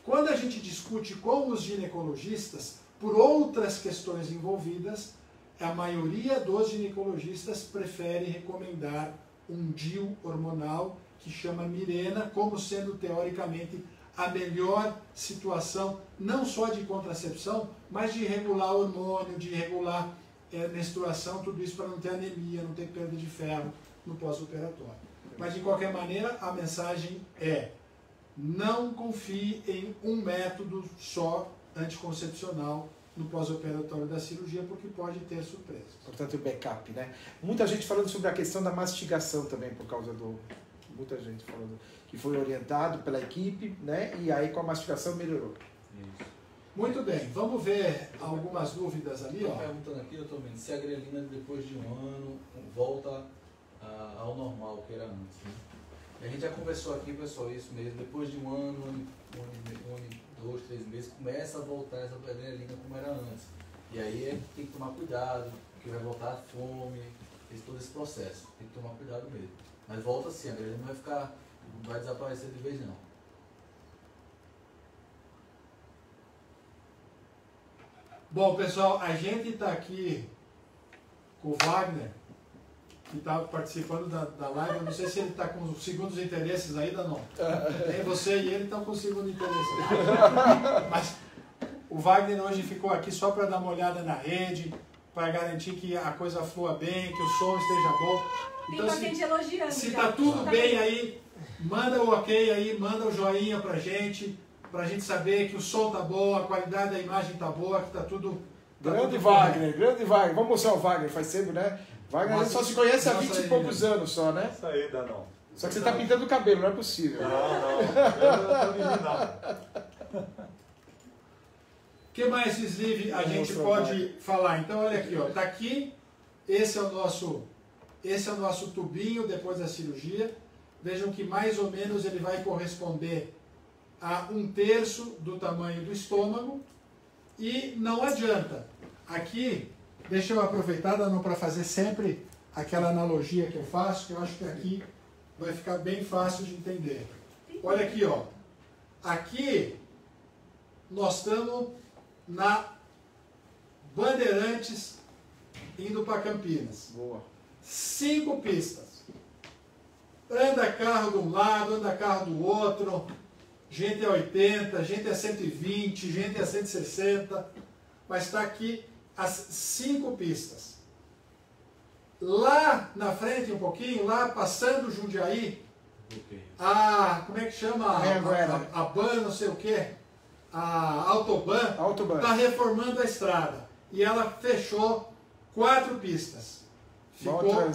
quando a gente discute com os ginecologistas, por outras questões envolvidas, a maioria dos ginecologistas prefere recomendar um DIU hormonal que chama Mirena, como sendo teoricamente a melhor situação, não só de contracepção, mas de regular hormônio, de regular menstruação, tudo isso para não ter anemia, não ter perda de ferro no pós-operatório. Mas de qualquer maneira, a mensagem é: não confie em um método só anticoncepcional no pós-operatório da cirurgia, porque pode ter surpresas. Portanto, o backup, né? Muita gente falando sobre a questão da mastigação também, por causa do... Muita gente falando que foi orientado pela equipe, né? E aí com a mastigação melhorou. Isso. Muito bem, vamos ver algumas dúvidas ali, ó. Estou perguntando aqui, doutor Mendes, se a grelina depois de um ano volta ao normal, que era antes, né? A gente já conversou aqui, pessoal, isso mesmo, depois de um ano, 2, 3 meses, começa a voltar essa adrenalina como era antes. E aí tem que tomar cuidado, porque vai voltar a fome, todo esse processo. Tem que tomar cuidado mesmo. Mas volta sim, a adrenalina não vai desaparecer de vez não. Bom, pessoal, a gente está aqui com o Wagner, que está participando da live. Eu não sei se ele está com os segundos interesses ainda não. Nem você e ele estão com o segundo interesse. Mas o Wagner hoje ficou aqui só para dar uma olhada na rede, para garantir que a coisa flua bem, que o som esteja bom. Então, se está tudo bem aí, manda o ok aí, manda o joinha para gente saber que o som tá bom, a qualidade da imagem tá boa, que tá tudo... Grande Wagner, grande Wagner. Vamos mostrar o Wagner, faz tempo, né? Wagner só se conhece há 20 e poucos anos só, né? Isso aí, dá não. Só que você tá pintando o cabelo, não é possível. Não, eu tô eliminado. O que mais, Slive, a gente pode falar? Então, olha aqui, ó, tá aqui, esse é o nosso tubinho depois da cirurgia. Vejam que mais ou menos ele vai corresponder a 1/3 do tamanho do estômago. E não adianta. Aqui, deixa eu aproveitar, Danão, para fazer sempre aquela analogia que eu faço, que eu acho que aqui vai ficar bem fácil de entender. Olha aqui, ó. Aqui nós estamos na Bandeirantes indo para Campinas. Boa. 5 pistas. Anda carro de um lado, anda carro do outro. Gente a 80, gente a 120, gente a 160. Mas está aqui as 5 pistas. Lá na frente um pouquinho, lá passando Jundiaí, como é que chama? A Ban, não sei o que, a Autoban está reformando a estrada. E ela fechou 4 pistas. Ficou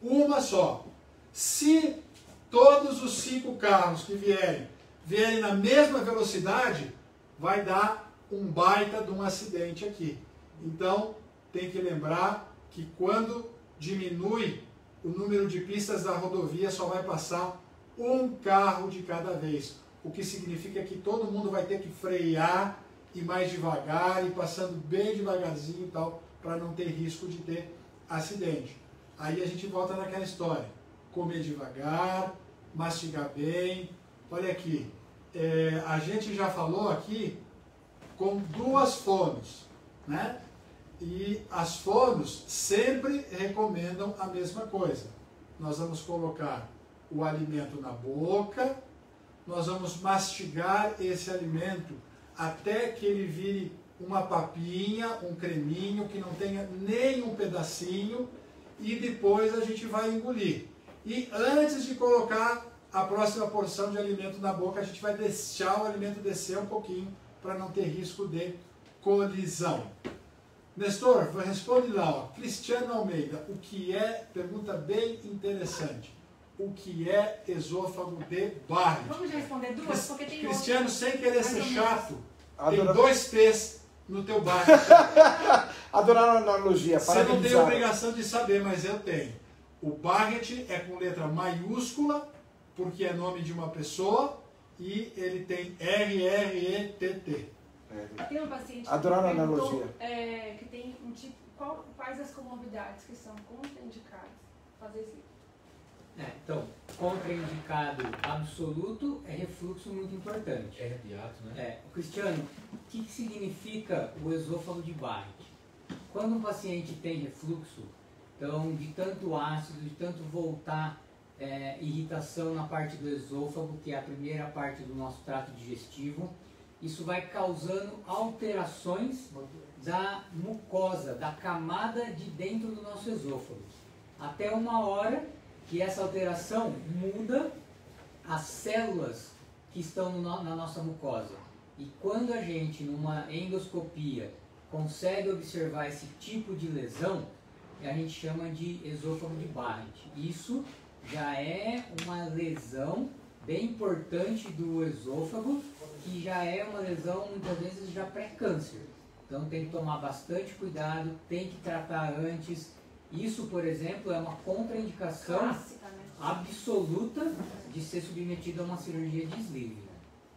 uma só. Se todos os 5 carros que vierem na mesma velocidade, vai dar um baita de um acidente aqui. Então, tem que lembrar que quando diminui o número de pistas da rodovia, só vai passar um carro de cada vez. O que significa que todo mundo vai ter que frear e mais devagar, e passando bem devagarzinho e tal, para não ter risco de ter acidente. Aí a gente volta naquela história. Comer devagar, mastigar bem. Olha aqui, a gente já falou aqui com 2 fonos, né? E as fonos sempre recomendam a mesma coisa. Nós vamos colocar o alimento na boca, nós vamos mastigar esse alimento até que ele vire uma papinha, um creminho, que não tenha nem um pedacinho, e depois a gente vai engolir. E antes de colocar a próxima porção de alimento na boca, a gente vai deixar o alimento descer um pouquinho para não ter risco de colisão. Nestor, responde lá, ó. Cristiano Almeida, pergunta bem interessante. o que é esôfago de Barrett. Vamos já responder duas, porque tem Cristiano, sem querer ser Mais ou chato, Adora- tem 2 T's no teu Barrett. Adoraram a analogia, Você não tem parabenizaram. obrigação de saber, mas eu tenho. O Barrett é com letra maiúscula, porque é nome de uma pessoa, e ele tem R-R-E-T-T. Tem um paciente Adoraram a que perguntou, analogia. que tem um tipo, quais as comorbidades que são contraindicadas fazer isso? Então, contraindicado absoluto é refluxo muito importante. É hiato, né? Cristiano, o que significa o esôfago de Barrett? Quando um paciente tem refluxo, então de tanto ácido, de tanto voltar irritação na parte do esôfago, que é a primeira parte do nosso trato digestivo, isso vai causando alterações da mucosa, da camada de dentro do nosso esôfago. Até uma hora que essa alteração muda as células que estão na nossa mucosa. E quando a gente, numa endoscopia, consegue observar esse tipo de lesão, a gente chama de esôfago de Barrett. Isso já é uma lesão bem importante do esôfago, que já é uma lesão, muitas vezes, já pré-câncer. Então tem que tomar bastante cuidado, tem que tratar antes. Isso, por exemplo, é uma contraindicação Clássica, né? absoluta de ser submetido a uma cirurgia de sleeve.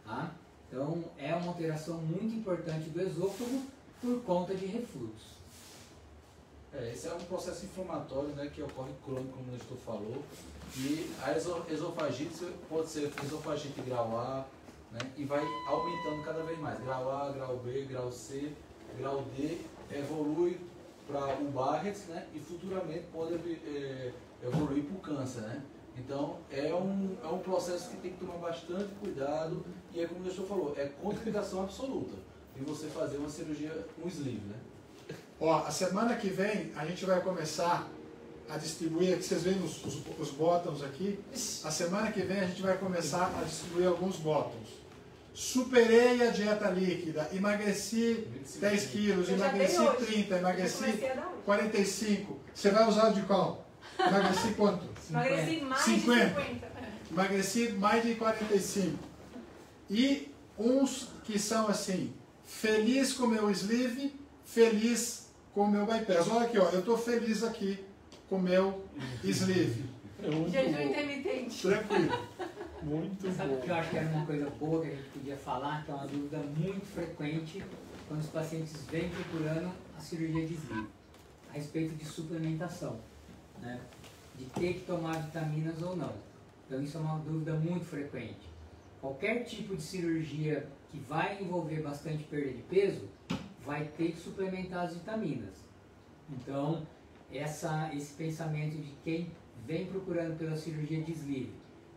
Tá? Então é uma alteração muito importante do esôfago por conta de refluxo. Esse é um processo inflamatório, né, que ocorre crônico, como o Nestor falou. E a esofagite pode ser esofagite grau A, né, e vai aumentando cada vez mais. Grau A, grau B, grau C, grau D, evolui para o Barrett, né, e futuramente pode evoluir para o câncer. Né? Então é um processo que tem que tomar bastante cuidado e é como o Nestor falou, é contraindicação absoluta de você fazer uma cirurgia, um sleeve. Né? Ó, a semana que vem a gente vai começar a distribuir, aqui vocês veem os bottoms aqui, a semana que vem a gente vai começar a distribuir alguns bottoms. Superei a dieta líquida, emagreci 10 quilos, Eu já emagreci dei hoje. 30, Eu emagreci comecei a dar hoje. 45. Você vai usar de qual? Emagreci quanto? Emagreci mais 50. de 50. Emagreci mais de 45. E uns que são assim, feliz com o meu sleeve, feliz com o meu bypass. Olha aqui, ó, eu estou feliz aqui com o meu sleeve. Jejum intermitente. Tranquilo. Muito Sabe o que eu bom. acho que era uma coisa boa que a gente podia falar, que é uma dúvida muito frequente quando os pacientes vêm procurando a cirurgia de sleeve, a respeito de suplementação, né? De ter que tomar vitaminas ou não. Então isso é uma dúvida muito frequente. Qualquer tipo de cirurgia que vai envolver bastante perda de peso, vai ter que suplementar as vitaminas. Então, esse pensamento de quem vem procurando pela cirurgia de sleeve,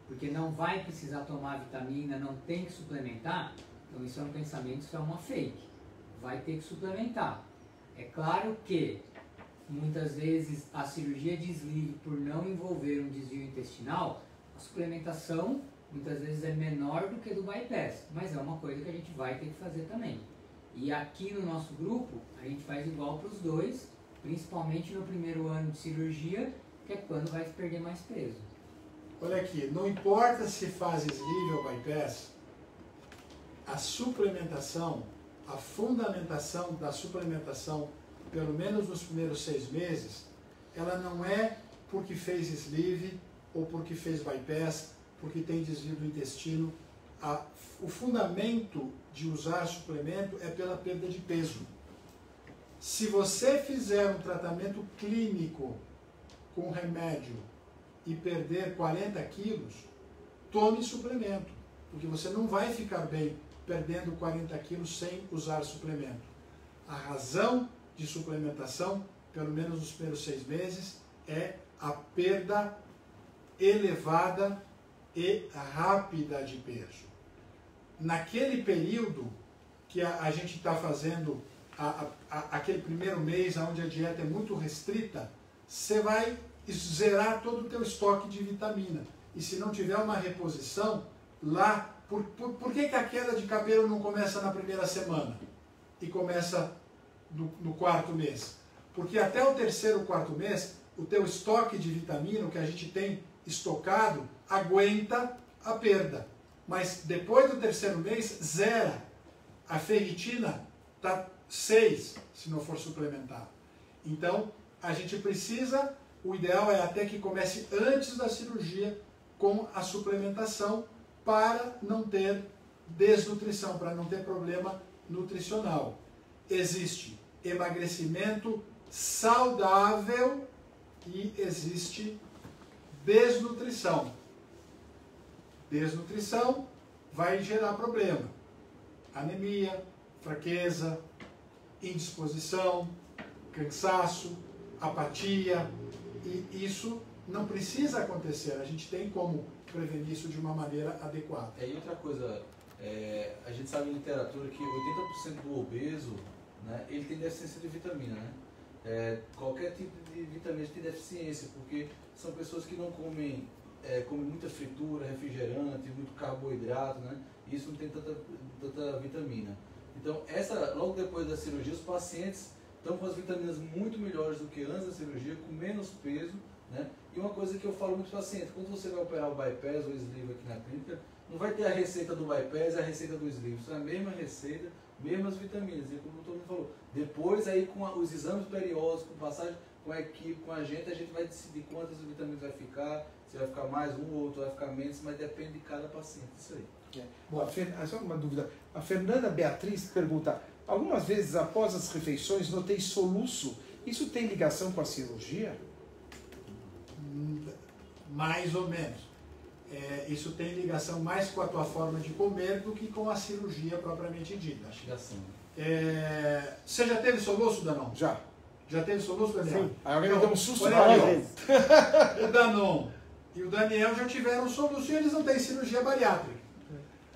porque não vai precisar tomar vitamina, não tem que suplementar, então isso é um pensamento, isso é uma fake. Vai ter que suplementar. É claro que, muitas vezes, a cirurgia de sleeve, por não envolver um desvio intestinal, a suplementação, muitas vezes, é menor do que do bypass, mas é uma coisa que a gente vai ter que fazer também. E aqui no nosso grupo, a gente faz igual para os dois, principalmente no primeiro ano de cirurgia, que é quando vai perder mais peso. Olha aqui, não importa se faz sleeve ou bypass, a suplementação, a fundamentação da suplementação, pelo menos nos primeiros 6 meses, ela não é porque fez sleeve ou porque fez bypass, porque tem desvio do intestino. O fundamento de usar suplemento é pela perda de peso. Se você fizer um tratamento clínico com remédio e perder 40 quilos, tome suplemento, porque você não vai ficar bem perdendo 40 quilos sem usar suplemento. A razão de suplementação, pelo menos nos primeiros 6 meses, é a perda elevada e rápida de peso. Naquele período que a gente está fazendo aquele primeiro mês, onde a dieta é muito restrita, você vai zerar todo o teu estoque de vitamina. E se não tiver uma reposição, lá, por que a queda de cabelo não começa na primeira semana e começa no 4º mês? Porque até o 3º, 4º mês, o teu estoque de vitamina, o que a gente tem estocado aguenta a perda. Mas depois do terceiro mês, zera. A ferritina está 6, se não for suplementar. Então, a gente precisa, o ideal é até que comece antes da cirurgia com a suplementação para não ter desnutrição, para não ter problema nutricional. Existe emagrecimento saudável e existe desnutrição. Desnutrição vai gerar problema. Anemia, fraqueza, indisposição, cansaço, apatia, e isso não precisa acontecer. A gente tem como prevenir isso de uma maneira adequada. E outra coisa, a gente sabe em literatura que 80% do obeso, né, ele tem deficiência de vitamina, né? Qualquer tipo de vitamina tem deficiência, porque são pessoas que não comem, comem muita fritura, refrigerante, muito carboidrato, né? E isso não tem tanta vitamina. Então, logo depois da cirurgia, os pacientes estão com as vitaminas muito melhores do que antes da cirurgia, com menos peso, né? E uma coisa que eu falo muito para os pacientes, quando você vai operar o bypass ou o sleeve aqui na clínica, não vai ter a receita do bypass e a receita do sleeve, isso é a mesma receita, mesmas vitaminas. E como todo mundo falou, depois aí com os exames periódicos, com passagem com a equipe, com a gente vai decidir quantas vitaminas vai ficar, se vai ficar mais um ou outro, vai ficar menos, mas depende de cada paciente, isso aí. Bom, só uma dúvida. A Fernanda Beatriz pergunta, algumas vezes após as refeições notei soluço, isso tem ligação com a cirurgia? Mais ou menos. Isso tem ligação mais com a tua forma de comer do que com a cirurgia propriamente dita. Ligação. Você já teve soluço, Danon? Já. Já teve soluço, Daniel? Sim. Aí alguém me deu um susto várias vezes. O Danon e o Daniel já tiveram soluço e eles não têm cirurgia bariátrica.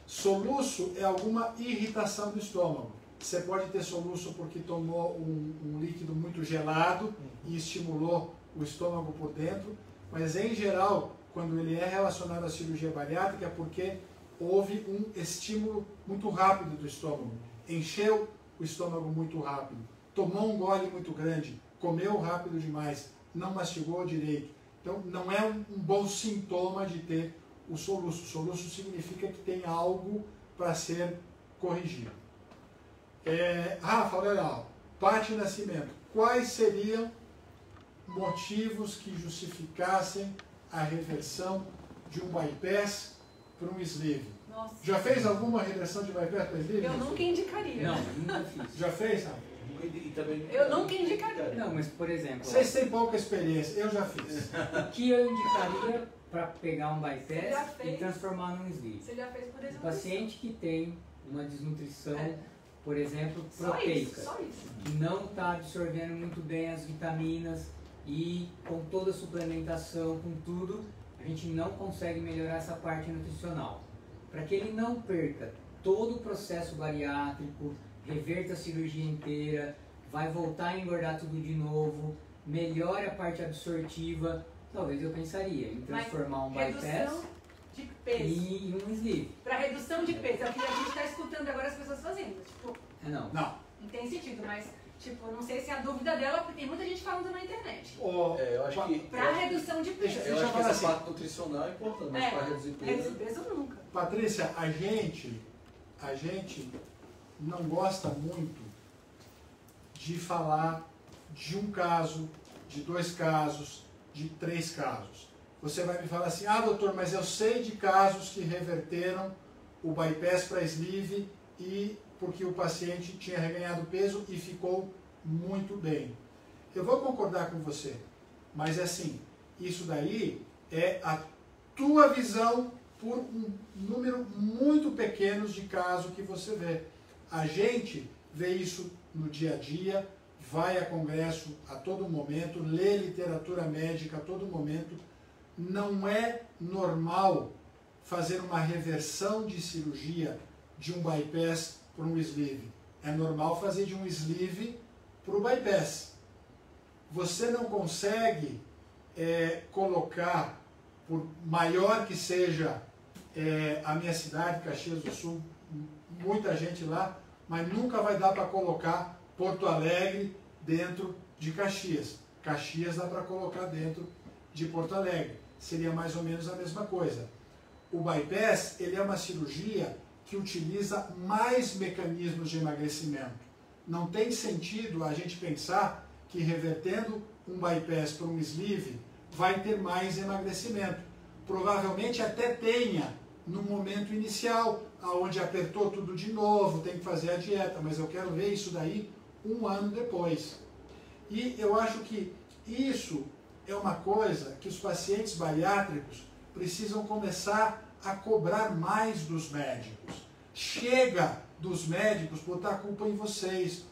Soluço é alguma irritação do estômago. Você pode ter soluço porque tomou um líquido muito gelado e estimulou o estômago por dentro, mas em geral, quando ele é relacionado à cirurgia bariátrica, é porque houve um estímulo muito rápido do estômago. Encheu o estômago muito rápido, tomou um gole muito grande, comeu rápido demais, não mastigou direito. Então, não é um bom sintoma de ter o soluço. O soluço significa que tem algo para ser corrigido. Rafa, legal. Paty Nascimento. Quais seriam motivos que justificassem a reversão de um bypass para um sleeve? Nossa. Já fez alguma reversão de bypass para sleeve? Eu nunca indicaria. Não, nunca fiz. Já fez, Rafa? Eu nunca indicaria. Não, mas por exemplo, Vocês têm pouca experiência, eu já fiz. o que eu indicaria para pegar um Você já bypass e fez? transformar num sleeve? Você já fez, por Um exemplo, paciente que tem uma desnutrição, por exemplo, só proteica, isso, só isso. que não está absorvendo muito bem as vitaminas e com toda a suplementação, com tudo, a gente não consegue melhorar essa parte nutricional. Para que ele não perca todo o processo bariátrico, reverta a cirurgia inteira, vai voltar a engordar tudo de novo, melhore a parte absortiva, talvez eu pensaria em transformar um bypass Redução de peso. em um sleeve. Para redução de peso, é o que a gente está escutando agora as pessoas fazendo. Tipo, Não. não tem sentido, mas tipo, não sei se é a dúvida dela, porque tem muita gente falando na internet. Eu acho que... Para redução de peso. Deixa Eu eu acho que falar essa assim. parte nutricional é importante, mas para reduzir reduzir peso... peso nunca. Patrícia, a gente não gosta muito de falar de um caso, de 2 casos, de 3 casos. Você vai me falar assim, doutor, mas eu sei de casos que reverteram o bypass para sleeve e porque o paciente tinha reganhado peso e ficou muito bem. Eu vou concordar com você, mas é assim, isso daí é a tua visão por um número muito pequeno de casos que você vê. A gente vê isso no dia a dia, vai a congresso a todo momento, lê literatura médica a todo momento. Não é normal fazer uma reversão de cirurgia de um bypass para um sleeve. É normal fazer de um sleeve para o bypass. Você não consegue colocar, por maior que seja a minha cidade, Caxias do Sul, muita gente lá, mas nunca vai dar para colocar Porto Alegre dentro de Caxias. Caxias dá para colocar dentro de Porto Alegre. seria mais ou menos a mesma coisa. O bypass, ele é uma cirurgia que utiliza mais mecanismos de emagrecimento. Não tem sentido a gente pensar que revertendo um bypass para um sleeve vai ter mais emagrecimento. Provavelmente até tenha no momento inicial, onde apertou tudo de novo, tem que fazer a dieta, mas eu quero ver isso daí 1 ano depois. E eu acho que isso é uma coisa que os pacientes bariátricos precisam começar a cobrar mais dos médicos. Chega dos médicos botar a culpa em vocês.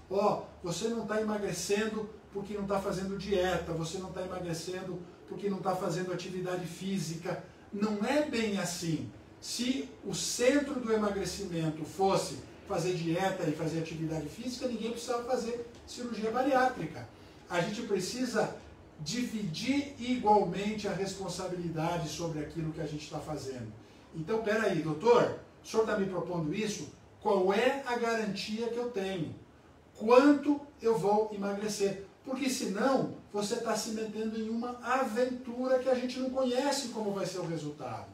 Você não está emagrecendo porque não está fazendo dieta, você não está emagrecendo porque não está fazendo atividade física. Não é bem assim. Se o centro do emagrecimento fosse fazer dieta e fazer atividade física, ninguém precisava fazer cirurgia bariátrica. A gente precisa dividir igualmente a responsabilidade sobre aquilo que a gente está fazendo. Então, peraí, doutor, o senhor está me propondo isso? Qual é a garantia que eu tenho? Quanto eu vou emagrecer? Porque senão você está se metendo em uma aventura que a gente não conhece como vai ser o resultado.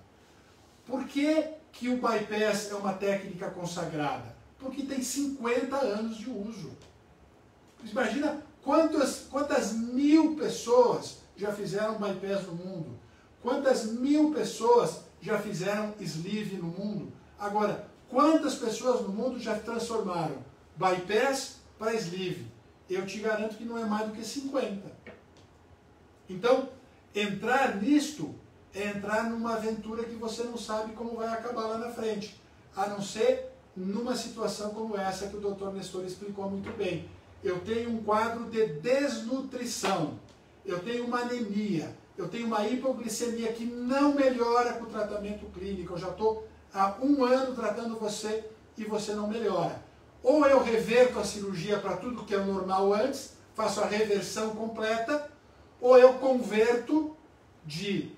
Por que que o bypass é uma técnica consagrada? Porque tem 50 anos de uso. Imagina quantas mil pessoas já fizeram bypass no mundo? Quantas mil pessoas já fizeram sleeve no mundo? Agora, quantas pessoas no mundo já transformaram bypass para sleeve? Eu te garanto que não é mais do que 50. Então, entrar nisto é entrar numa aventura que você não sabe como vai acabar lá na frente. A não ser numa situação como essa que o Dr. Nestor explicou muito bem. Eu tenho um quadro de desnutrição, eu tenho uma anemia, eu tenho uma hipoglicemia que não melhora com o tratamento clínico. Eu já estou há 1 ano tratando você e você não melhora. Ou eu reverto a cirurgia para tudo que é normal antes, faço a reversão completa, ou eu converto de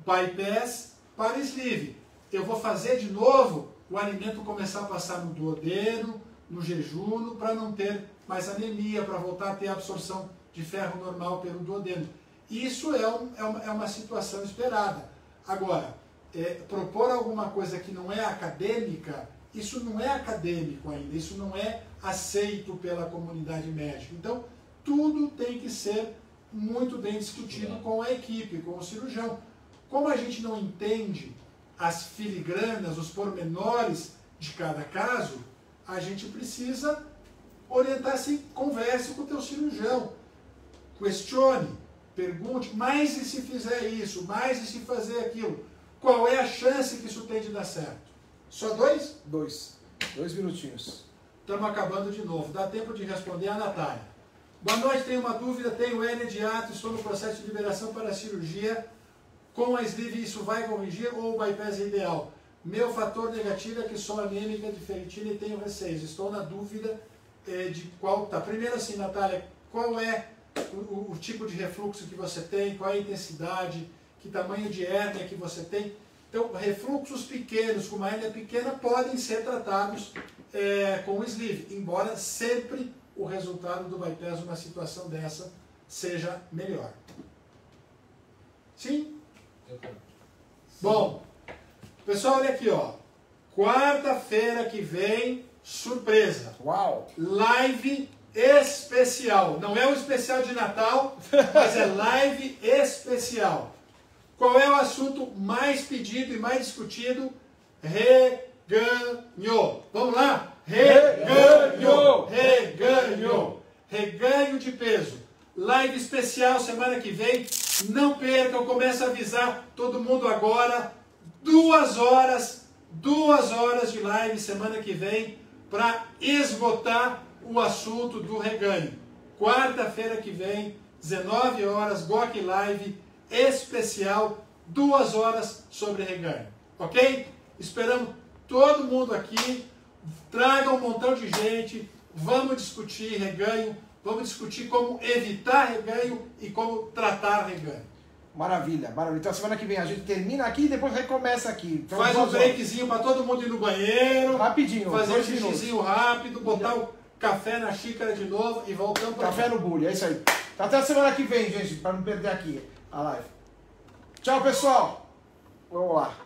bypass para sleeve. Eu vou fazer de novo o alimento começar a passar no duodeno, no jejum, para não ter mais anemia, para voltar a ter absorção de ferro normal pelo duodeno. Isso é uma situação esperada. Agora, propor alguma coisa que não é acadêmica, isso não é acadêmico ainda, isso não é aceito pela comunidade médica. Então, tudo tem que ser muito bem discutido com a equipe, com o cirurgião. Como a gente não entende as filigranas, os pormenores de cada caso, a gente precisa orientar-se, converse com o teu cirurgião, questione, pergunte, mas e se fizer isso, mas e se fazer aquilo? Qual é a chance que isso tem de dar certo? Só 2? 2 minutinhos. Estamos acabando de novo, dá tempo de responder a Natália. Boa noite, tenho uma dúvida, tenho hérnia de hiato, estou no processo de liberação para a cirurgia. Com a sleeve isso vai corrigir ou o bypass é ideal? Meu fator negativo é que sou anêmica de ferritina e tenho receios. Estou na dúvida de qual tá. Primeiro assim, Natália, qual é o tipo de refluxo que você tem, qual é a intensidade, que tamanho de hérnia que você tem? Então, refluxos pequenos, com uma hérnia pequena, podem ser tratados com o sleeve, embora sempre o resultado do bypass numa situação dessa seja melhor. Sim? Bom, pessoal, olha aqui, ó. Quarta-feira que vem, surpresa. Uau! Live especial. Não é o especial de Natal, mas é live especial. Qual é o assunto mais pedido e mais discutido? Reganho. Vamos lá? Reganho. Reganho. Reganho de peso. Live especial semana que vem. Não percam, começa a avisar todo mundo agora. 2 horas de live semana que vem para esgotar o assunto do reganho. Quarta-feira que vem, 19 horas, GOC Live especial, 2 horas sobre reganho. Ok? Esperamos todo mundo aqui. Traga um montão de gente. Vamos discutir reganho. Vamos discutir como evitar reganho e como tratar reganho. Maravilha, maravilha. Então semana que vem a gente termina aqui e depois recomeça aqui. Então, faz um breakzinho para todo mundo ir no banheiro. Rapidinho. Fazer um xixizinho rápido, botar o café na xícara de novo e voltamos para café no bule, é isso aí. Até a semana que vem, gente, para não perder aqui a live. Tchau, pessoal. Vamos lá.